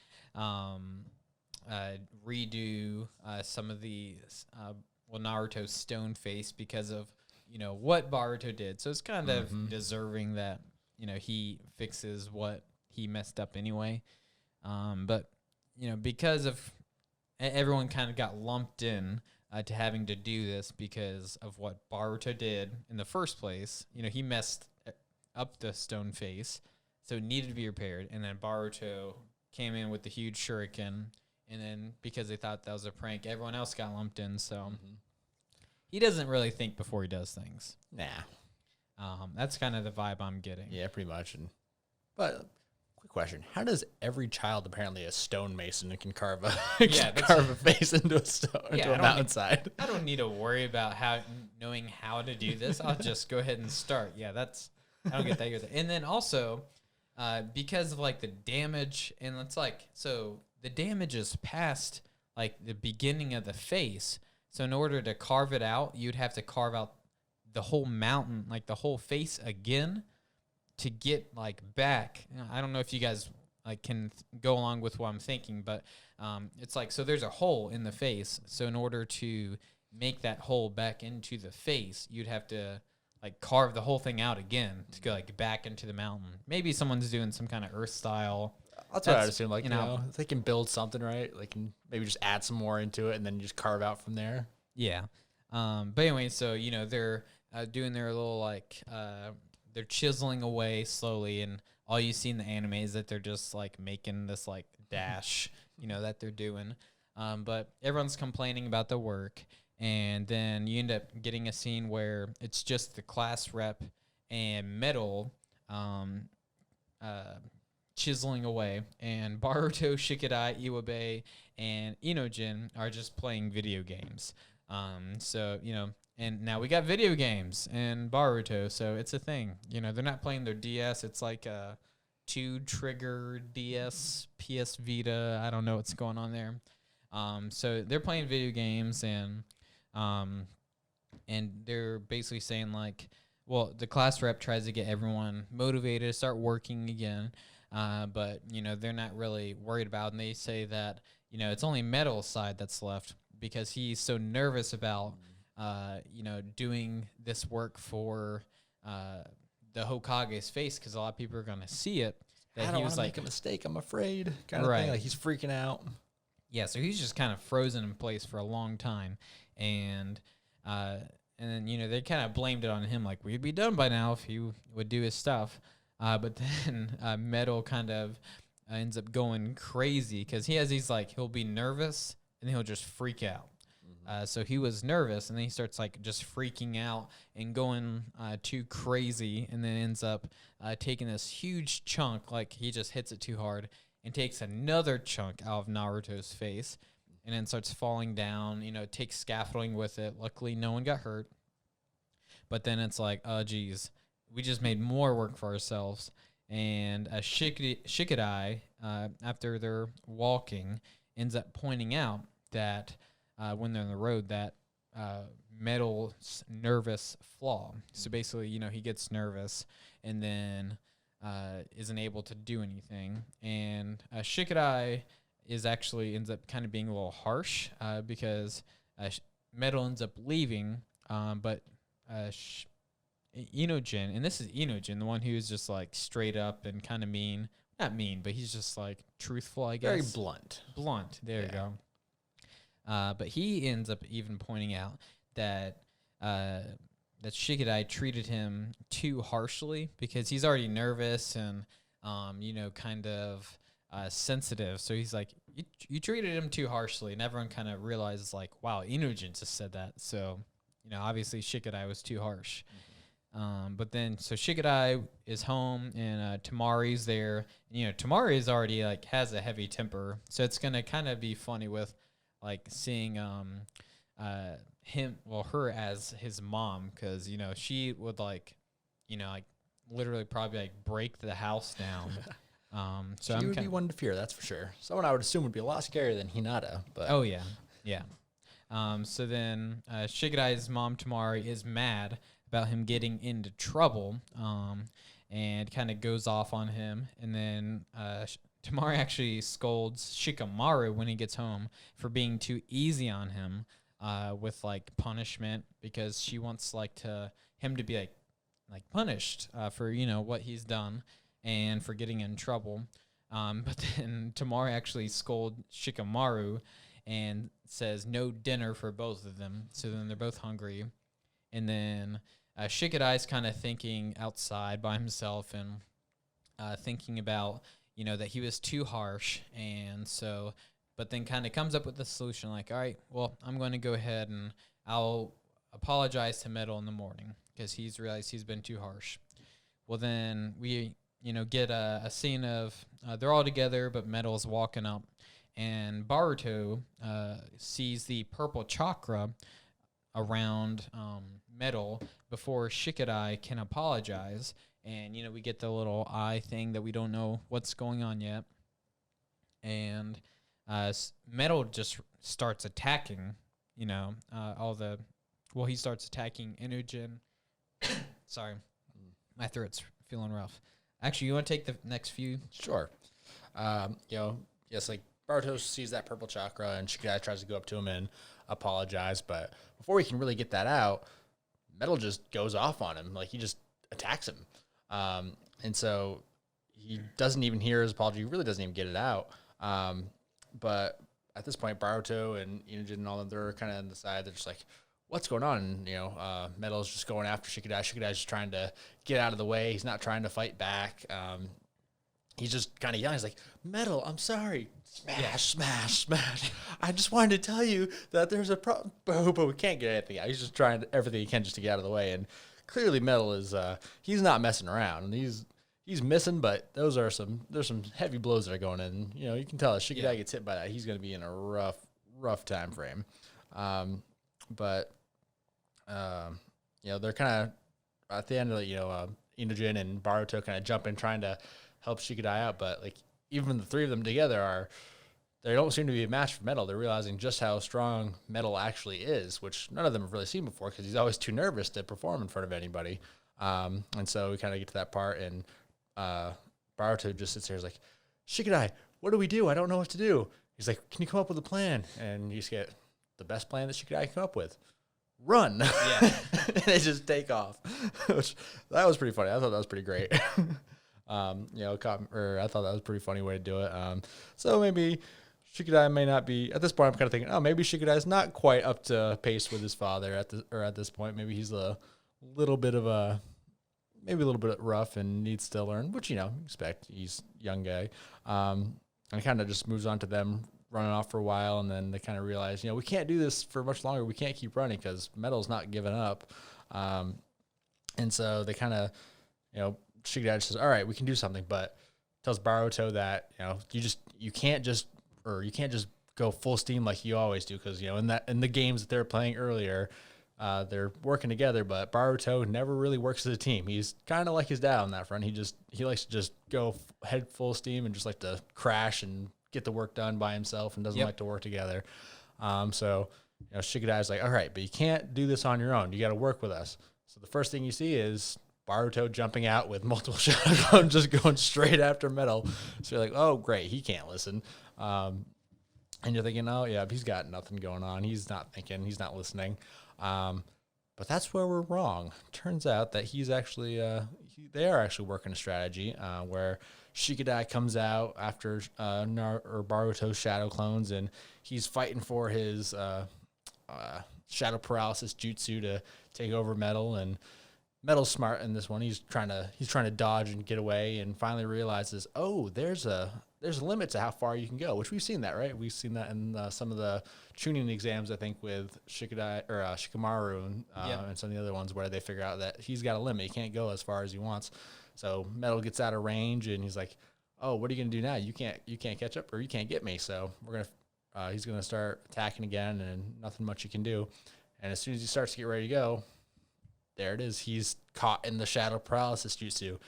[SPEAKER 1] redo some of the Naruto's stone face because of what Boruto did. So it's kind of deserving that he fixes what he messed up anyway. But because of everyone kind of got lumped in to having to do this because of what Boruto did in the first place. He messed up the stone face, so it needed to be repaired. And then Boruto came in with the huge shuriken, and then because they thought that was a prank, everyone else got lumped in. So he doesn't really think before he does things.
[SPEAKER 2] Nah.
[SPEAKER 1] That's kind of the vibe I'm getting.
[SPEAKER 2] Yeah, pretty much. But quick question: how does every child apparently a stonemason and can carve a carve a face into a stone into a mountainside?
[SPEAKER 1] I don't need to worry about knowing how to do this. I'll just go ahead and start. Yeah, I don't get that either. And then also, because of like the damage, and it's like, so the damage is past like the beginning of the face. So in order to carve it out, you'd have to carve out the whole mountain, like the whole face again, to get like back. I don't know if you guys like can go along with what I'm thinking, but it's like, so there's a hole in the face. So in order to make that hole back into the face, you'd have to like carve the whole thing out again to go like back into the mountain. Maybe someone's doing some kind of earth style.
[SPEAKER 2] That's what I'd assume. Like, if they can build something, right? They can maybe just add some more into it and then just carve out from there.
[SPEAKER 1] Yeah. But anyway, so, they're doing their little like, they're chiseling away slowly, and all you see in the anime is that they're just like making this like dash, that they're doing. But everyone's complaining about the work. And then you end up getting a scene where it's just the class rep and Metal chiseling away. And Boruto, Shikadai, Iwabe, and Inojin are just playing video games. And now we got video games in Boruto, so it's a thing. They're not playing their DS. It's like a 2-trigger DS, PS Vita. I don't know what's going on there. So they're playing video games, and they're basically saying like, well, the class rep tries to get everyone motivated to start working again, but they're not really worried about it. And they say that it's only Metal's side that's left because he's so nervous about doing this work for the Hokage's face, because a lot of people are gonna see it.
[SPEAKER 2] That I don't want to make a mistake. I'm afraid, kind of thing. Like he's freaking out.
[SPEAKER 1] Yeah, so he's just kind of frozen in place for a long time, and then they kind of blamed it on him, like we'd be done by now if he would do his stuff. But then Metal kind of ends up going crazy because he has these like, he'll be nervous and he'll just freak out. So he was nervous, and then he starts like just freaking out and going too crazy, and then ends up taking this huge chunk, like he just hits it too hard, and takes another chunk out of Naruto's face, and then starts falling down, takes scaffolding with it. Luckily, no one got hurt. But then it's like, oh, geez, we just made more work for ourselves. And Shikadai, after they're walking, ends up pointing out that when they're on the road, that Metal's nervous flaw. So basically, he gets nervous and then isn't able to do anything. And Shikadai is actually ends up kind of being a little harsh because Metal ends up leaving, but Inogen, and this is Inogen, the one who's just like straight up and kind of mean. Not mean, but he's just like truthful, I guess.
[SPEAKER 2] Very blunt.
[SPEAKER 1] Blunt. There you go. But he ends up even pointing out that that Shikadai treated him too harshly because he's already nervous and kind of sensitive. So he's like, you treated him too harshly, and everyone kind of realizes like, wow, Inogen just said that. So obviously Shikadai was too harsh. But then, so Shikadai is home, and Tamari's there. And, Tamari's already, like, has a heavy temper. So it's going to kind of be funny with, like, seeing her as his mom. Because, she would, like, literally probably, like, break the house down. So
[SPEAKER 2] she would be one to fear, that's for sure. Someone I would assume would be a lot scarier than Hinata. But
[SPEAKER 1] oh, yeah. Yeah. So then Shikadai's mom, Tamari, is mad about him getting into trouble, and kind of goes off on him. And then Tamari actually scolds Shikamaru when he gets home for being too easy on him with like punishment, because she wants him to be like punished for what he's done and for getting in trouble. But then Tamari actually scolds Shikamaru and says no dinner for both of them. So then they're both hungry. And then Shikadai's kind of thinking outside by himself and thinking about, that he was too harsh. And so, but then kind of comes up with the solution like, all right, well, I'm going to go ahead and I'll apologize to Metal in the morning because he's realized he's been too harsh. Well, then we, get a scene of they're all together, but Metal's walking up, and Boruto sees the purple chakra around Metal before Shikadai can apologize. And, we get the little eye thing that we don't know what's going on yet. And Metal just starts attacking, he starts attacking Inogen. Sorry, my throat's feeling rough. Actually, you want to take the next few?
[SPEAKER 2] Sure. Yes, like Boruto sees that purple chakra, and Shikadai tries to go up to him and apologize. But before we can really get that out, Metal just goes off on him. Like, he just attacks him. And so he doesn't even hear his apology. He really doesn't even get it out. But at this point, Boruto and Inogen and all of them, they're kind of on the side. They're just like, what's going on? And, Metal's just going after Shikadai. Shikadai's just trying to get out of the way. He's not trying to fight back. He's just kind of yelling. He's like, Metal, I'm sorry. Smash, smash, smash. I just wanted to tell you that there's a problem. But we can't get anything out. He's just trying everything he can just to get out of the way. And clearly Metal is, he's not messing around. And he's missing, but there's some heavy blows that are going in. You can tell if Shikadai gets hit by that, he's going to be in a rough time frame. They're kind of at the end of Inogen and Boruto kind of jump in trying to help Shikadai out, but like even the three of them together they don't seem to be a match for Metal. They're realizing just how strong Metal actually is, which none of them have really seen before because he's always too nervous to perform in front of anybody. And so we kind of get to that part, and Boruto just sits there and is like, Shikadai, what do we do? I don't know what to do. He's like, can you come up with a plan? And you just get the best plan that Shikadai can come up with. Run. Yeah. And they just take off. Which, that was pretty funny. I thought that was pretty great. I thought that was a pretty funny way to do it. So maybe Shikadai may not be, at this point I'm kind of thinking, maybe Shikadai's not quite up to pace with his father at this point. Maybe he's a little bit rough and needs to learn, which, expect. He's a young guy. And it kind of just moves on to them running off for a while, and then they kind of realize, we can't do this for much longer. We can't keep running because Metal's not giving up. And so they kind of, Shikadai says, all right, we can do something, but tells Boruto that, you can't just go full steam like you always do, because, in the games that they're playing earlier, they're working together, but Boruto never really works as a team. He's kind of like his dad on that front. He likes to just go head full steam and just like to crash and get the work done by himself and doesn't like to work together. So Shikadai's like, all right, but you can't do this on your own. You got to work with us. So the first thing you see is Boruto jumping out with multiple shadow clones just going straight after Metal. So you're like, oh, great, he can't listen. And you're thinking, oh, yeah, he's got nothing going on. He's not thinking. He's not listening. But that's where we're wrong. Turns out that he's actually, they are actually working a strategy where Shikadai comes out after Boruto's shadow clones, and he's fighting for his shadow paralysis jutsu to take over Metal. And Metal's smart in this one. He's trying to dodge and get away, and finally realizes, oh, there's a limit to how far you can go, which we've seen that, right? We've seen that in some of the tuning exams, I think, with Shikadai or Shikamaru and some of the other ones where they figure out that he's got a limit. He can't go as far as he wants. So Metal gets out of range, and he's like, oh, what are you going to do now? You can't catch up, or you can't get me. So he's going to start attacking again, and nothing much you can do. And as soon as he starts to get ready to go, there it is. He's caught in the shadow paralysis jutsu,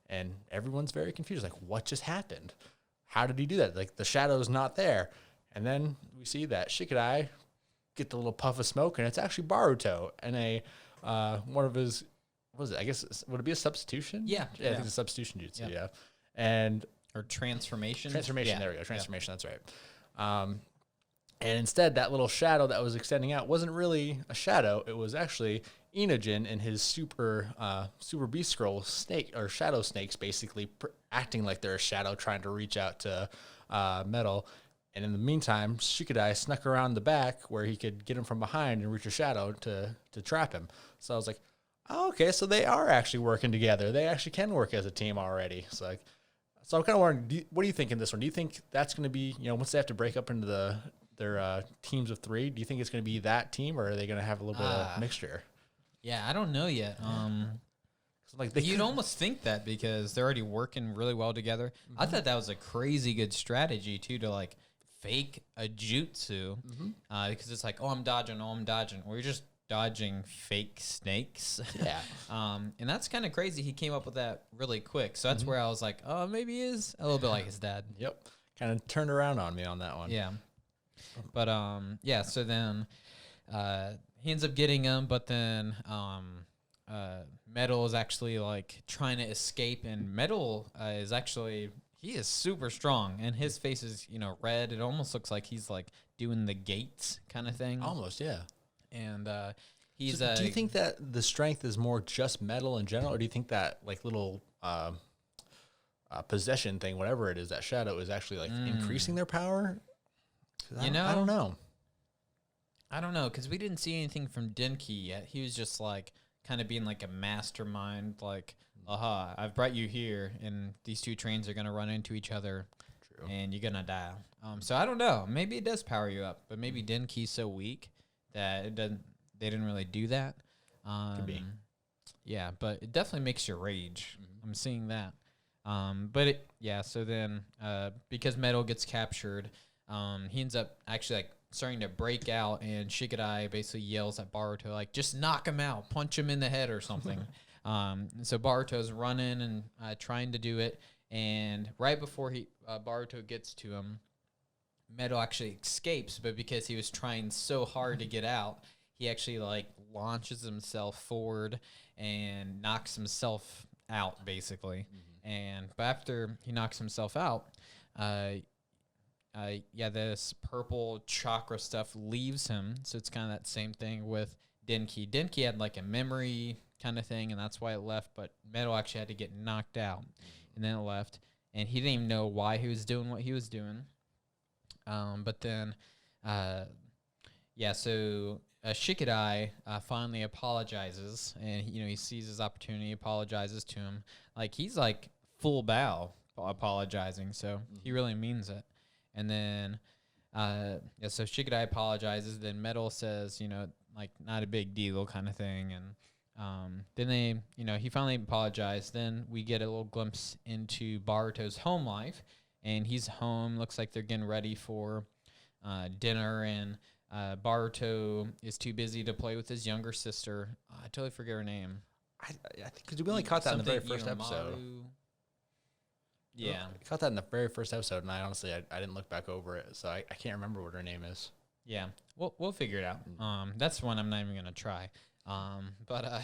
[SPEAKER 2] and everyone's very confused. Like, what just happened? How did he do that? Like, the shadow's not there. And then we see that Shikadai get the little puff of smoke, and it's actually Boruto and one of his, what was it? I guess, would it be a substitution?
[SPEAKER 1] Yeah.
[SPEAKER 2] I think it's a substitution jutsu, yeah. And
[SPEAKER 1] or transformation.
[SPEAKER 2] Transformation, there we go. Transformation, that's right. And instead, that little shadow that was extending out wasn't really a shadow. It was actually Inogen and his super beast scroll snake, or shadow snakes, basically acting like they're a shadow trying to reach out to Metal. And in the meantime, Shikadai snuck around the back where he could get him from behind and reach a shadow to trap him. So I was like, oh, okay, so they are actually working together. They actually can work as a team already. So I'm kind of wondering, what do you think in this one? Do you think that's going to be, once they have to break up into their teams of 3, do you think it's going to be that team, or are they going to have a little bit of a mixture?
[SPEAKER 1] Yeah, I don't know yet. You'd almost think that because they're already working really well together. Mm-hmm. I thought that was a crazy good strategy too, to fake a jutsu, because it's like, oh, I'm dodging, or you're just dodging fake snakes.
[SPEAKER 2] Yeah.
[SPEAKER 1] And that's kind of crazy. He came up with that really quick. So that's where I was like, oh, maybe he is a little bit like his dad.
[SPEAKER 2] Yep. Kind of turned around on me on that one.
[SPEAKER 1] Yeah. But so then he ends up getting him, but then Metal is actually trying to escape, and Metal is actually, he is super strong, and his face is red. It almost looks like he's doing the gates kind of thing.
[SPEAKER 2] Almost, yeah.
[SPEAKER 1] And he's.
[SPEAKER 2] So do you think that the strength is more just Metal in general, or do you think that little possession thing, whatever it is, that shadow is actually increasing their power? I don't know.
[SPEAKER 1] I don't know, because we didn't see anything from Denki yet. He was just kind of being a mastermind, aha, I've brought you here, and these two trains are going to run into each other. True. And you're going to die. So I don't know. Maybe it does power you up, but maybe Denki's so weak that they didn't really do that.
[SPEAKER 2] Could be.
[SPEAKER 1] Yeah, but it definitely makes you rage. I'm seeing that. So then because Metal gets captured, he ends up actually starting to break out, and Shikadai basically yells at Boruto, just knock him out, punch him in the head or something. So Baruto's running and trying to do it, and right before Boruto gets to him, Metal actually escapes, but because he was trying so hard to get out, he actually launches himself forward and knocks himself out, basically. But after he knocks himself out, this purple chakra stuff leaves him. So it's kind of that same thing with Denki. Denki had a memory kind of thing, and that's why it left. But Metal actually had to get knocked out, and then it left. And he didn't even know why he was doing what he was doing. So Shikadai finally apologizes, and he sees his opportunity, apologizes to him. He's full bow apologizing, so he really means it. And then, so Shikadai apologizes. Then Metal says, not a big deal kind of thing. And then he finally apologized. Then we get a little glimpse into Baruto's home life. And he's home. Looks like they're getting ready for dinner. And Boruto is too busy to play with his younger sister. I totally forget her name.
[SPEAKER 2] I think because we only caught that in the very first episode.
[SPEAKER 1] Yeah.
[SPEAKER 2] I caught that in the very first episode, and I honestly didn't look back over it, so I can't remember what her name is.
[SPEAKER 1] Yeah. We'll figure it out. That's one I'm not even going to try. But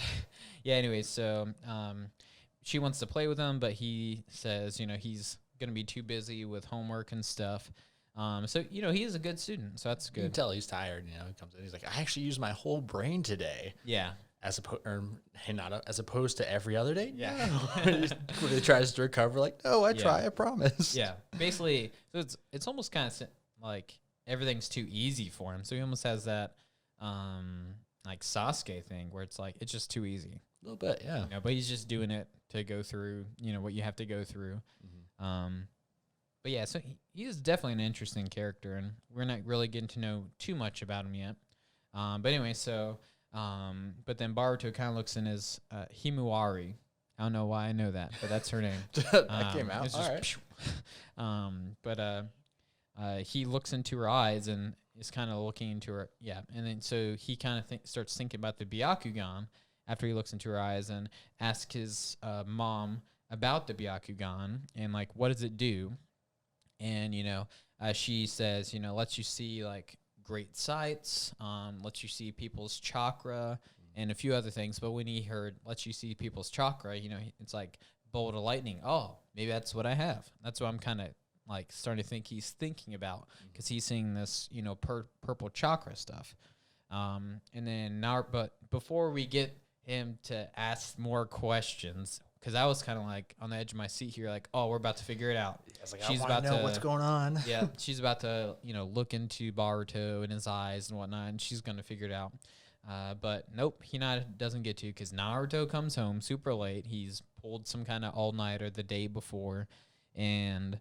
[SPEAKER 1] yeah. Anyways, so she wants to play with him, but he says, he's gonna be too busy with homework and stuff. So he is a good student, so that's
[SPEAKER 2] You can
[SPEAKER 1] good.
[SPEAKER 2] tell he's tired. He comes in. He's like, I actually used my whole brain today.
[SPEAKER 1] Yeah.
[SPEAKER 2] As opposed to every other day.
[SPEAKER 1] Yeah.
[SPEAKER 2] No. When he tries to recover, like, no, I try. I promise.
[SPEAKER 1] Yeah. Basically, so it's almost kind of like everything's too easy for him. So he almost has that like Sasuke thing where it's like it's just too easy.
[SPEAKER 2] A little bit, yeah.
[SPEAKER 1] But he's just doing it to go through, what you have to go through. But yeah, so he is definitely an interesting character, and we're not really getting to know too much about him yet. But anyway, so but then Boruto kind of looks in his Himawari. I don't know why I know that, but that's her name.
[SPEAKER 2] That came out.
[SPEAKER 1] It's
[SPEAKER 2] All
[SPEAKER 1] just
[SPEAKER 2] right.
[SPEAKER 1] he looks into her eyes and is kind of looking into her. Yeah, and then so he kind of starts thinking about the Byakugan after he looks into her eyes and asks his mom about the Byakugan and like what does it do? And she says lets you see like great sights, lets you see people's chakra and a few other things. But when he heard lets you see people's chakra, it's like bolt of lightning. Oh, maybe that's what I have. That's what I'm kind of like starting to think he's thinking about because he's seeing this purple chakra stuff. And then now, but before we get him to ask more questions, because I was kind of like on the edge of my seat here, like, oh, we're about to figure it out.
[SPEAKER 2] She's about to know what's going on.
[SPEAKER 1] Yeah, she's about to, look into Boruto and his eyes and whatnot, and she's going to figure it out. But nope, he doesn't get to because Naruto comes home super late. He's pulled some kind of all-nighter the day before, and,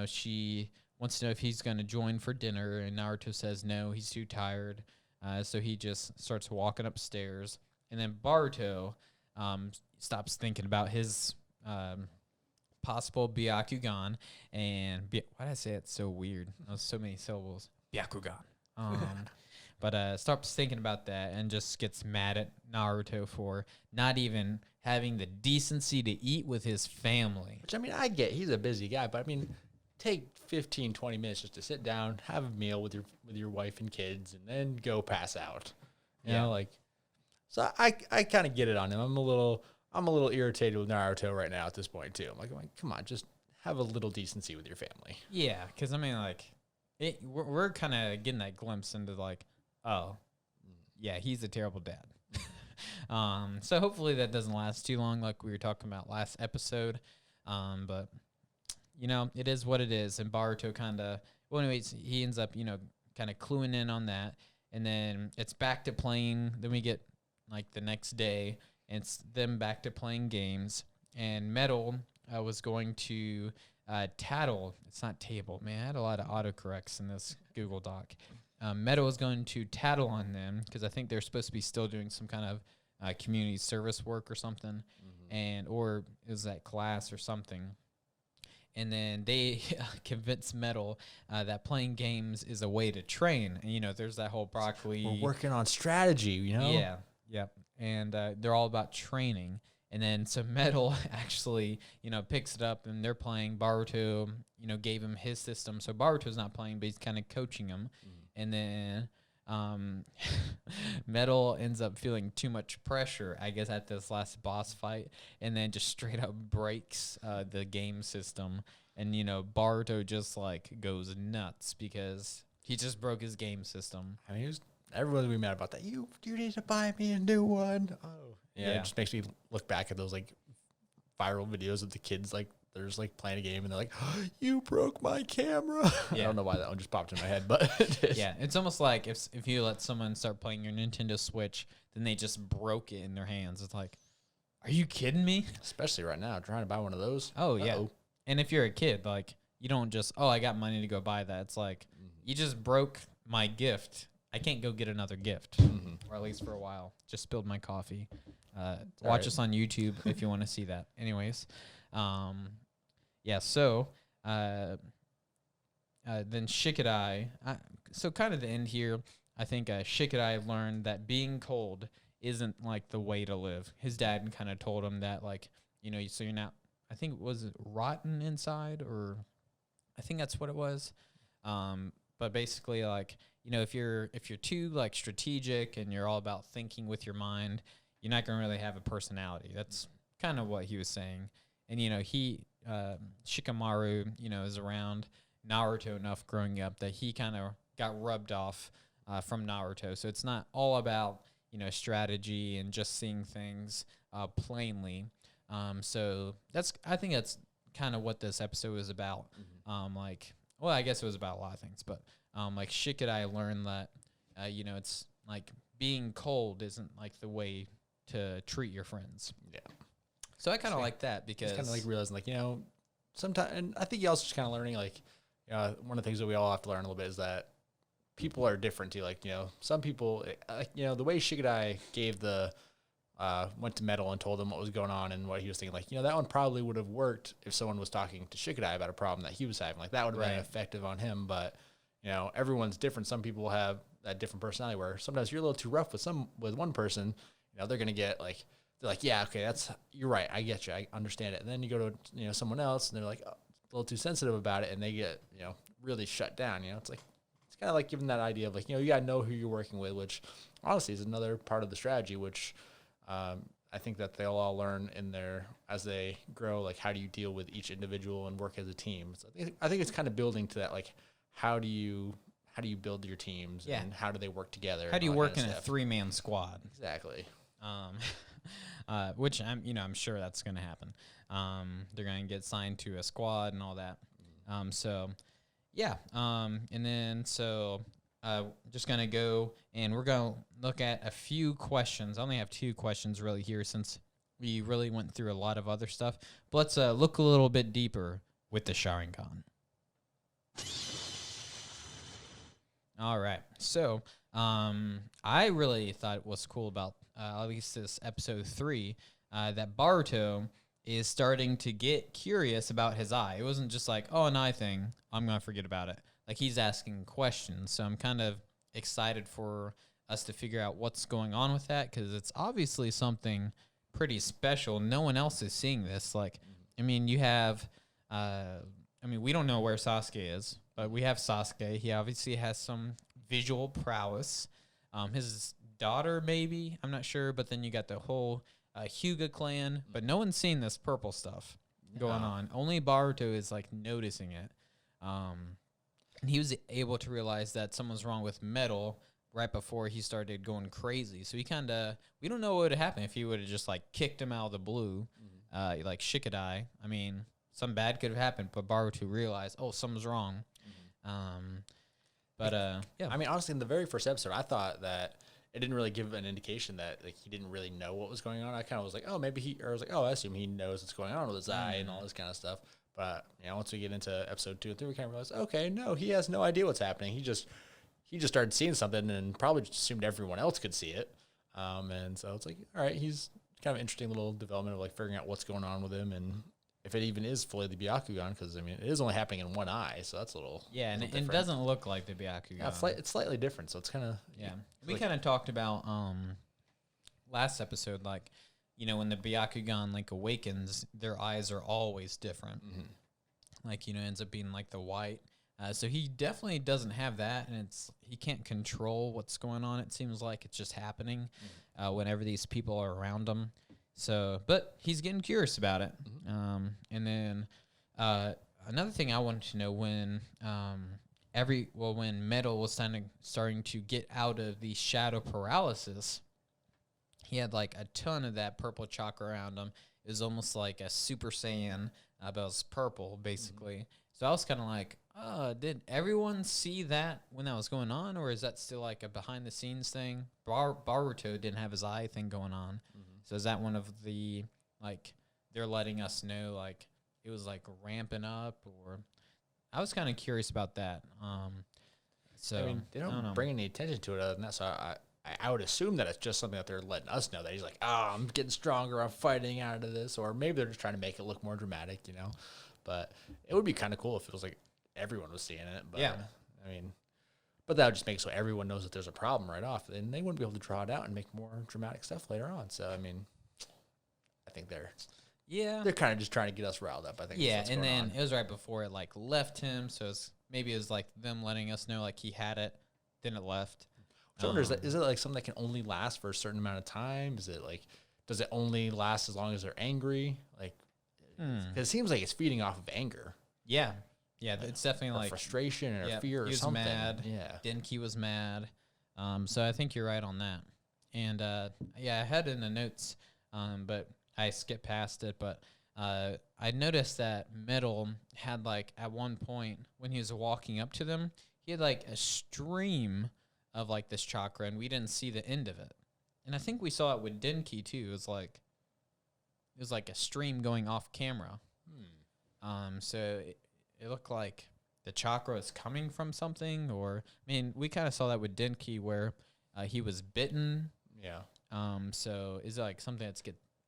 [SPEAKER 1] she wants to know if he's going to join for dinner, and Naruto says no, he's too tired. So he just starts walking upstairs, and then Boruto stops thinking about his possible Byakugan, and why did I say it so weird? That so many syllables. Byakugan. But stops thinking about that and just gets mad at Naruto for not even having the decency to eat with his family.
[SPEAKER 2] Which, I get. He's a busy guy, but, take 15, 20 minutes just to sit down, have a meal with your wife and kids, and then go pass out. You know, so I kind of get it on him. I'm a little irritated with Naruto right now at this point too. I'm like, come on, just have a little decency with your family.
[SPEAKER 1] Yeah, because we're kind of getting that glimpse into like, oh, yeah, he's a terrible dad. So hopefully that doesn't last too long, like we were talking about last episode. But it is what it is, and Boruto anyways, he ends up kind of cluing in on that, and then it's back to playing. Then we get like the next day. And it's them back to playing games. And Metal was going to tattle. It's not table. Man, I had a lot of autocorrects in this Google Doc. Metal was going to tattle on them because I think they're supposed to be still doing some kind of community service work or something. Or it was that class or something. And then they convinced Metal that playing games is a way to train. And, there's that whole broccoli.
[SPEAKER 2] We're working on strategy,
[SPEAKER 1] Yeah. Yep. And they're all about training. And then so Metal actually, picks it up and they're playing. Boruto, gave him his system. So Baruto's not playing, but he's kind of coaching him. And then Metal ends up feeling too much pressure, I guess, at this last boss fight. And then just straight up breaks the game system. And, Boruto just like goes nuts because he just broke his game system.
[SPEAKER 2] Everyone's gonna be mad about that. You need to buy me a new one. Oh, yeah. It just makes me look back at those like viral videos of the kids like they're just like playing a game and they're like, oh, "You broke my camera." Yeah. I don't know why that one just popped in my head, but
[SPEAKER 1] yeah, it's almost like if you let someone start playing your Nintendo Switch, then they just broke it in their hands. It's like, are you kidding me?
[SPEAKER 2] Especially right now, trying to buy one of those.
[SPEAKER 1] Oh yeah, and if you're a kid, like you don't just I got money to go buy that. It's like you just broke my gift. I can't go get another gift, or at least for a while. Just spilled my coffee. Watch us on YouTube if you want to see that. Anyways, so then Shikadai. So kind of the end here, I think Shikadai learned that being cold isn't like the way to live. His dad kind of told him that so you're not. I think it was rotten inside, or I think that's what it was. But basically, like, if you're too like strategic and you're all about thinking with your mind, you're not gonna really have a personality. That's kind of what he was saying. And Shikamaru, is around Naruto enough growing up that he kind of got rubbed off from Naruto. So it's not all about strategy and just seeing things plainly. So I think that's kind of what this episode was about. I guess it was about a lot of things, but like Shikadai learned that it's like being cold isn't like the way to treat your friends.
[SPEAKER 2] Yeah.
[SPEAKER 1] So I kind of like that because
[SPEAKER 2] kind of like realizing like sometimes, and I think you also just kind of learning like one of the things that we all have to learn a little bit is that people are different too. Like some people the way Shikadai gave the went to Metal and told him what was going on and what he was thinking, like that one probably would have worked if someone was talking to Shikadai about a problem that he was having. Like that would have been effective on him, but everyone's different. Some people have that different personality where sometimes you're a little too rough with one person, they're gonna get like, they're like, yeah, okay, you're right, I get you, I understand it. And then you go to someone else and they're like, oh, a little too sensitive about it, and they get really shut down. It's like, it's kind of like giving that idea of like you gotta know who you're working with, which honestly is another part of the strategy, which I think that they'll all learn as they grow, like how do you deal with each individual and work as a team. So I think it's kind of building to that, like how do you build your teams and how do they work together?
[SPEAKER 1] How do you work in a 3-man squad?
[SPEAKER 2] Exactly.
[SPEAKER 1] Which I'm sure that's going to happen. They're going to get signed to a squad and all that. Just going to go and we're going to look at a few questions. I only have 2 questions really here since we really went through a lot of other stuff. But let's look a little bit deeper with the Sharingan. All right. So I really thought it was cool about at least this episode 3 that Boruto is starting to get curious about his eye. It wasn't just like, oh, an eye thing, I'm going to forget about it. Like he's asking questions. So I'm kind of excited for us to figure out what's going on with that because it's obviously something pretty special. No one else is seeing this. Like, you have, we don't know where Sasuke is, but we have Sasuke. He obviously has some visual prowess. His daughter, maybe, I'm not sure. But then you got the whole Hyuga clan, but no one's seen this purple stuff going on. Only Boruto is like noticing it. And he was able to realize that something's wrong with Metal right before he started going crazy. So we don't know what would have happened if he would have just like kicked him out of the blue, like Shikadai. Something bad could have happened, but Boruto realized, oh, something's wrong.
[SPEAKER 2] Honestly, in the very first episode, I thought that it didn't really give an indication that like he didn't really know what was going on. I kind of was like, oh, I assume he knows what's going on with his eye and all this kind of stuff. But once we get into episode 2 and 3, we kind of realize, okay, no, he has no idea what's happening. He just started seeing something and probably just assumed everyone else could see it. And so it's like, all right, he's kind of an interesting little development of like figuring out what's going on with him and if it even is fully the Byakugan, because it is only happening in one eye, so that's a little
[SPEAKER 1] and it doesn't look like the Byakugan.
[SPEAKER 2] Yeah, it's slightly different, so it's kind of
[SPEAKER 1] We kind of talked about last episode, like when the Byakugan like awakens, their eyes are always different. Like ends up being like the white. So he definitely doesn't have that, and he can't control what's going on. It seems like it's just happening whenever these people are around him. So, but he's getting curious about it. And then another thing I wanted to know when when Metal was starting to get out of the shadow paralysis, he had like a ton of that purple chalk around him. It was almost like a Super Saiyan, but it was purple basically. So I was kind of like, did everyone see that when that was going on, or is that still like a behind the scenes thing? Boruto didn't have his eye thing going on. So is that one of the, like, they're letting us know, like, it was, like, ramping up? Or I was kind of curious about that.
[SPEAKER 2] They don't bring any attention to it other than that. So I would assume that it's just something that they're letting us know. That he's like, I'm getting stronger. I'm fighting out of this. Or maybe they're just trying to make it look more dramatic, But it would be kind of cool if it was, like, everyone was seeing it. But, but that would just make it so everyone knows that there's a problem right off. And they wouldn't be able to draw it out and make more dramatic stuff later on. So, I think they're kind of just trying to get us riled up, I think.
[SPEAKER 1] Yeah, and then it was right before it, like, left him. So maybe it was, like, them letting us know, like, he had it. then it left.
[SPEAKER 2] So I wonder, is it like something that can only last for a certain amount of time? Is it like, does it only last as long as they're angry? Like, 'cause it seems like it's feeding off of anger.
[SPEAKER 1] Yeah. Yeah, it's definitely
[SPEAKER 2] Or
[SPEAKER 1] like
[SPEAKER 2] frustration or
[SPEAKER 1] yeah,
[SPEAKER 2] fear or
[SPEAKER 1] he was
[SPEAKER 2] something.
[SPEAKER 1] mad.
[SPEAKER 2] Yeah.
[SPEAKER 1] Denki was mad. So I think you're right on that. And yeah, I had it in the notes, but I skipped past it. But I noticed that Metal had like at one point when he was walking up to them, he had like a stream of like this chakra, and we didn't see the end of it. And I think we saw it with Denki too. It was like a stream going off camera. So it looked like the chakra is coming from something, or I mean, we kind of saw that with Denki where he was bitten.
[SPEAKER 2] Yeah.
[SPEAKER 1] So is it like something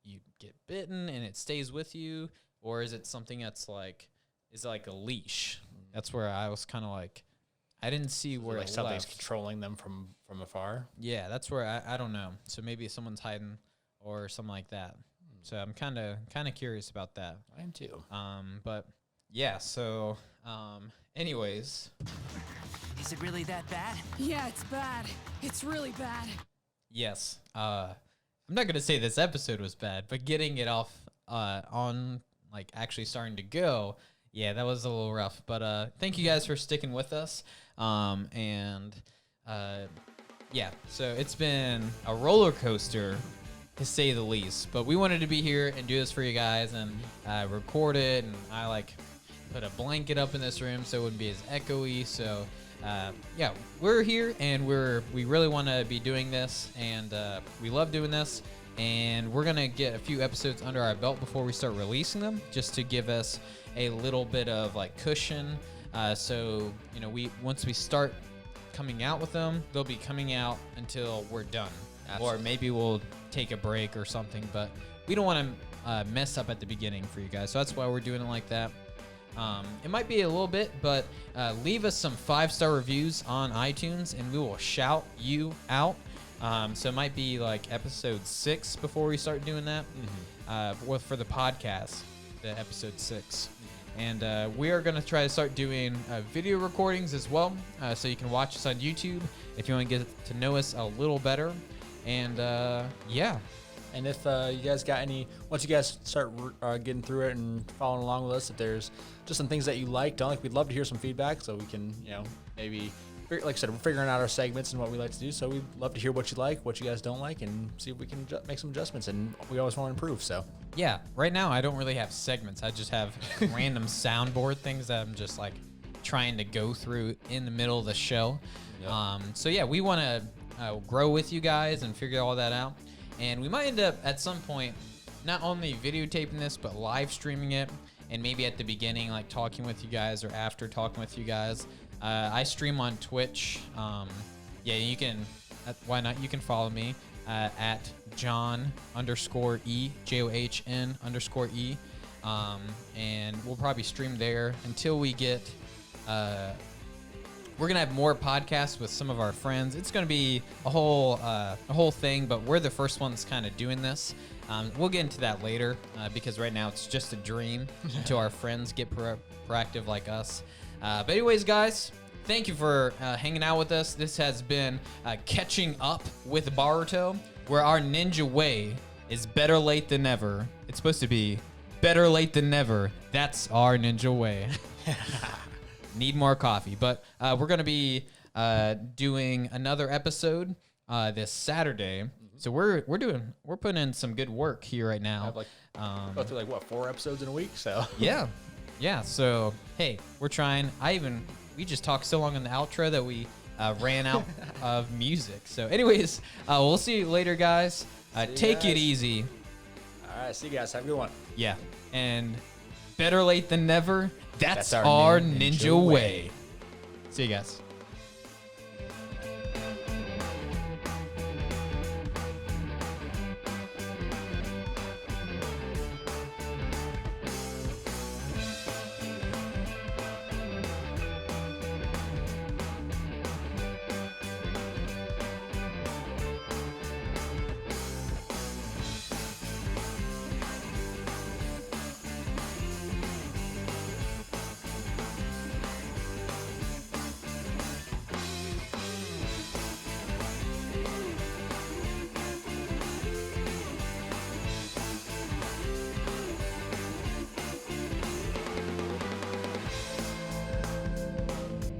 [SPEAKER 1] you get bitten and it stays with you, or is it something that's like is it like a leash? That's where I was kind of like, I didn't see where
[SPEAKER 2] like
[SPEAKER 1] it
[SPEAKER 2] something's
[SPEAKER 1] left.
[SPEAKER 2] controlling them from afar.
[SPEAKER 1] Yeah, that's where I don't know. So maybe someone's hiding or something like that. So I'm kind of curious about that.
[SPEAKER 2] I am too.
[SPEAKER 1] But yeah. So anyways.
[SPEAKER 3] Is it really that bad?
[SPEAKER 4] Yeah, it's bad. It's really bad.
[SPEAKER 1] Yes. I'm not gonna say this episode was bad, but getting it off on like actually starting to go, yeah, that was a little rough. But thank you guys for sticking with us. Yeah, so it's been a roller coaster to say the least. But we wanted to be here and do this for you guys and record it, and I like put a blanket up in this room so it wouldn't be as echoey. So yeah, we're here and we really want to be doing this, and we love doing this, and we're gonna get a few episodes under our belt before we start releasing them, just to give us a little bit of like cushion. So you know, once we start coming out with them, they'll be coming out until we're done. Absolutely. Or maybe we'll take a break or something, but we don't want to mess up at the beginning for you guys, so that's why we're doing it like that. It might be a little bit, but leave us some 5-star reviews on iTunes, and we will shout you out. So it might be like episode 6 before we start doing that. For the podcast, the episode 6. And we are going to try to start doing video recordings as well, so you can watch us on YouTube if you want to get to know us a little better. And yeah.
[SPEAKER 2] And if you guys got once you guys start getting through it and following along with us, if there's just some things that you don't like, we'd love to hear some feedback so we can, maybe, like I said, we're figuring out our segments and what we like to do. So we'd love to hear what you like, what you guys don't like, and see if we can make some adjustments. And we always want to improve. So
[SPEAKER 1] yeah, right now I don't really have segments. I just have random soundboard things that I'm just like trying to go through in the middle of the show. Yep. So yeah, we want to grow with you guys and figure all that out. And we might end up at some point not only videotaping this, but live streaming it. And maybe at the beginning, like talking with you guys, or after talking with you guys. I stream on Twitch. Yeah, you can, why not? You can follow me at John_E, JOHN_E. And we'll probably stream there until we get, we're gonna have more podcasts with some of our friends. It's gonna be a whole thing, but we're the first ones kind of doing this. We'll get into that later because right now it's just a dream until our friends get proactive like us. But anyways, guys, thank you for hanging out with us. This has been Catching Up with Boruto, where our ninja way is better late than never. It's supposed to be better late than never. That's our ninja way. Need more coffee, but we're gonna be doing another episode this Saturday. So we're putting in some good work here right now.
[SPEAKER 2] Go through 4 episodes in a week. So
[SPEAKER 1] yeah. So hey, we're trying. We just talked so long in the outro that we ran out of music. So anyways, we'll see you later, guys. Take it easy.
[SPEAKER 2] All right, see you guys. Have a good one.
[SPEAKER 1] Yeah, and better late than never. That's our ninja way. See you guys.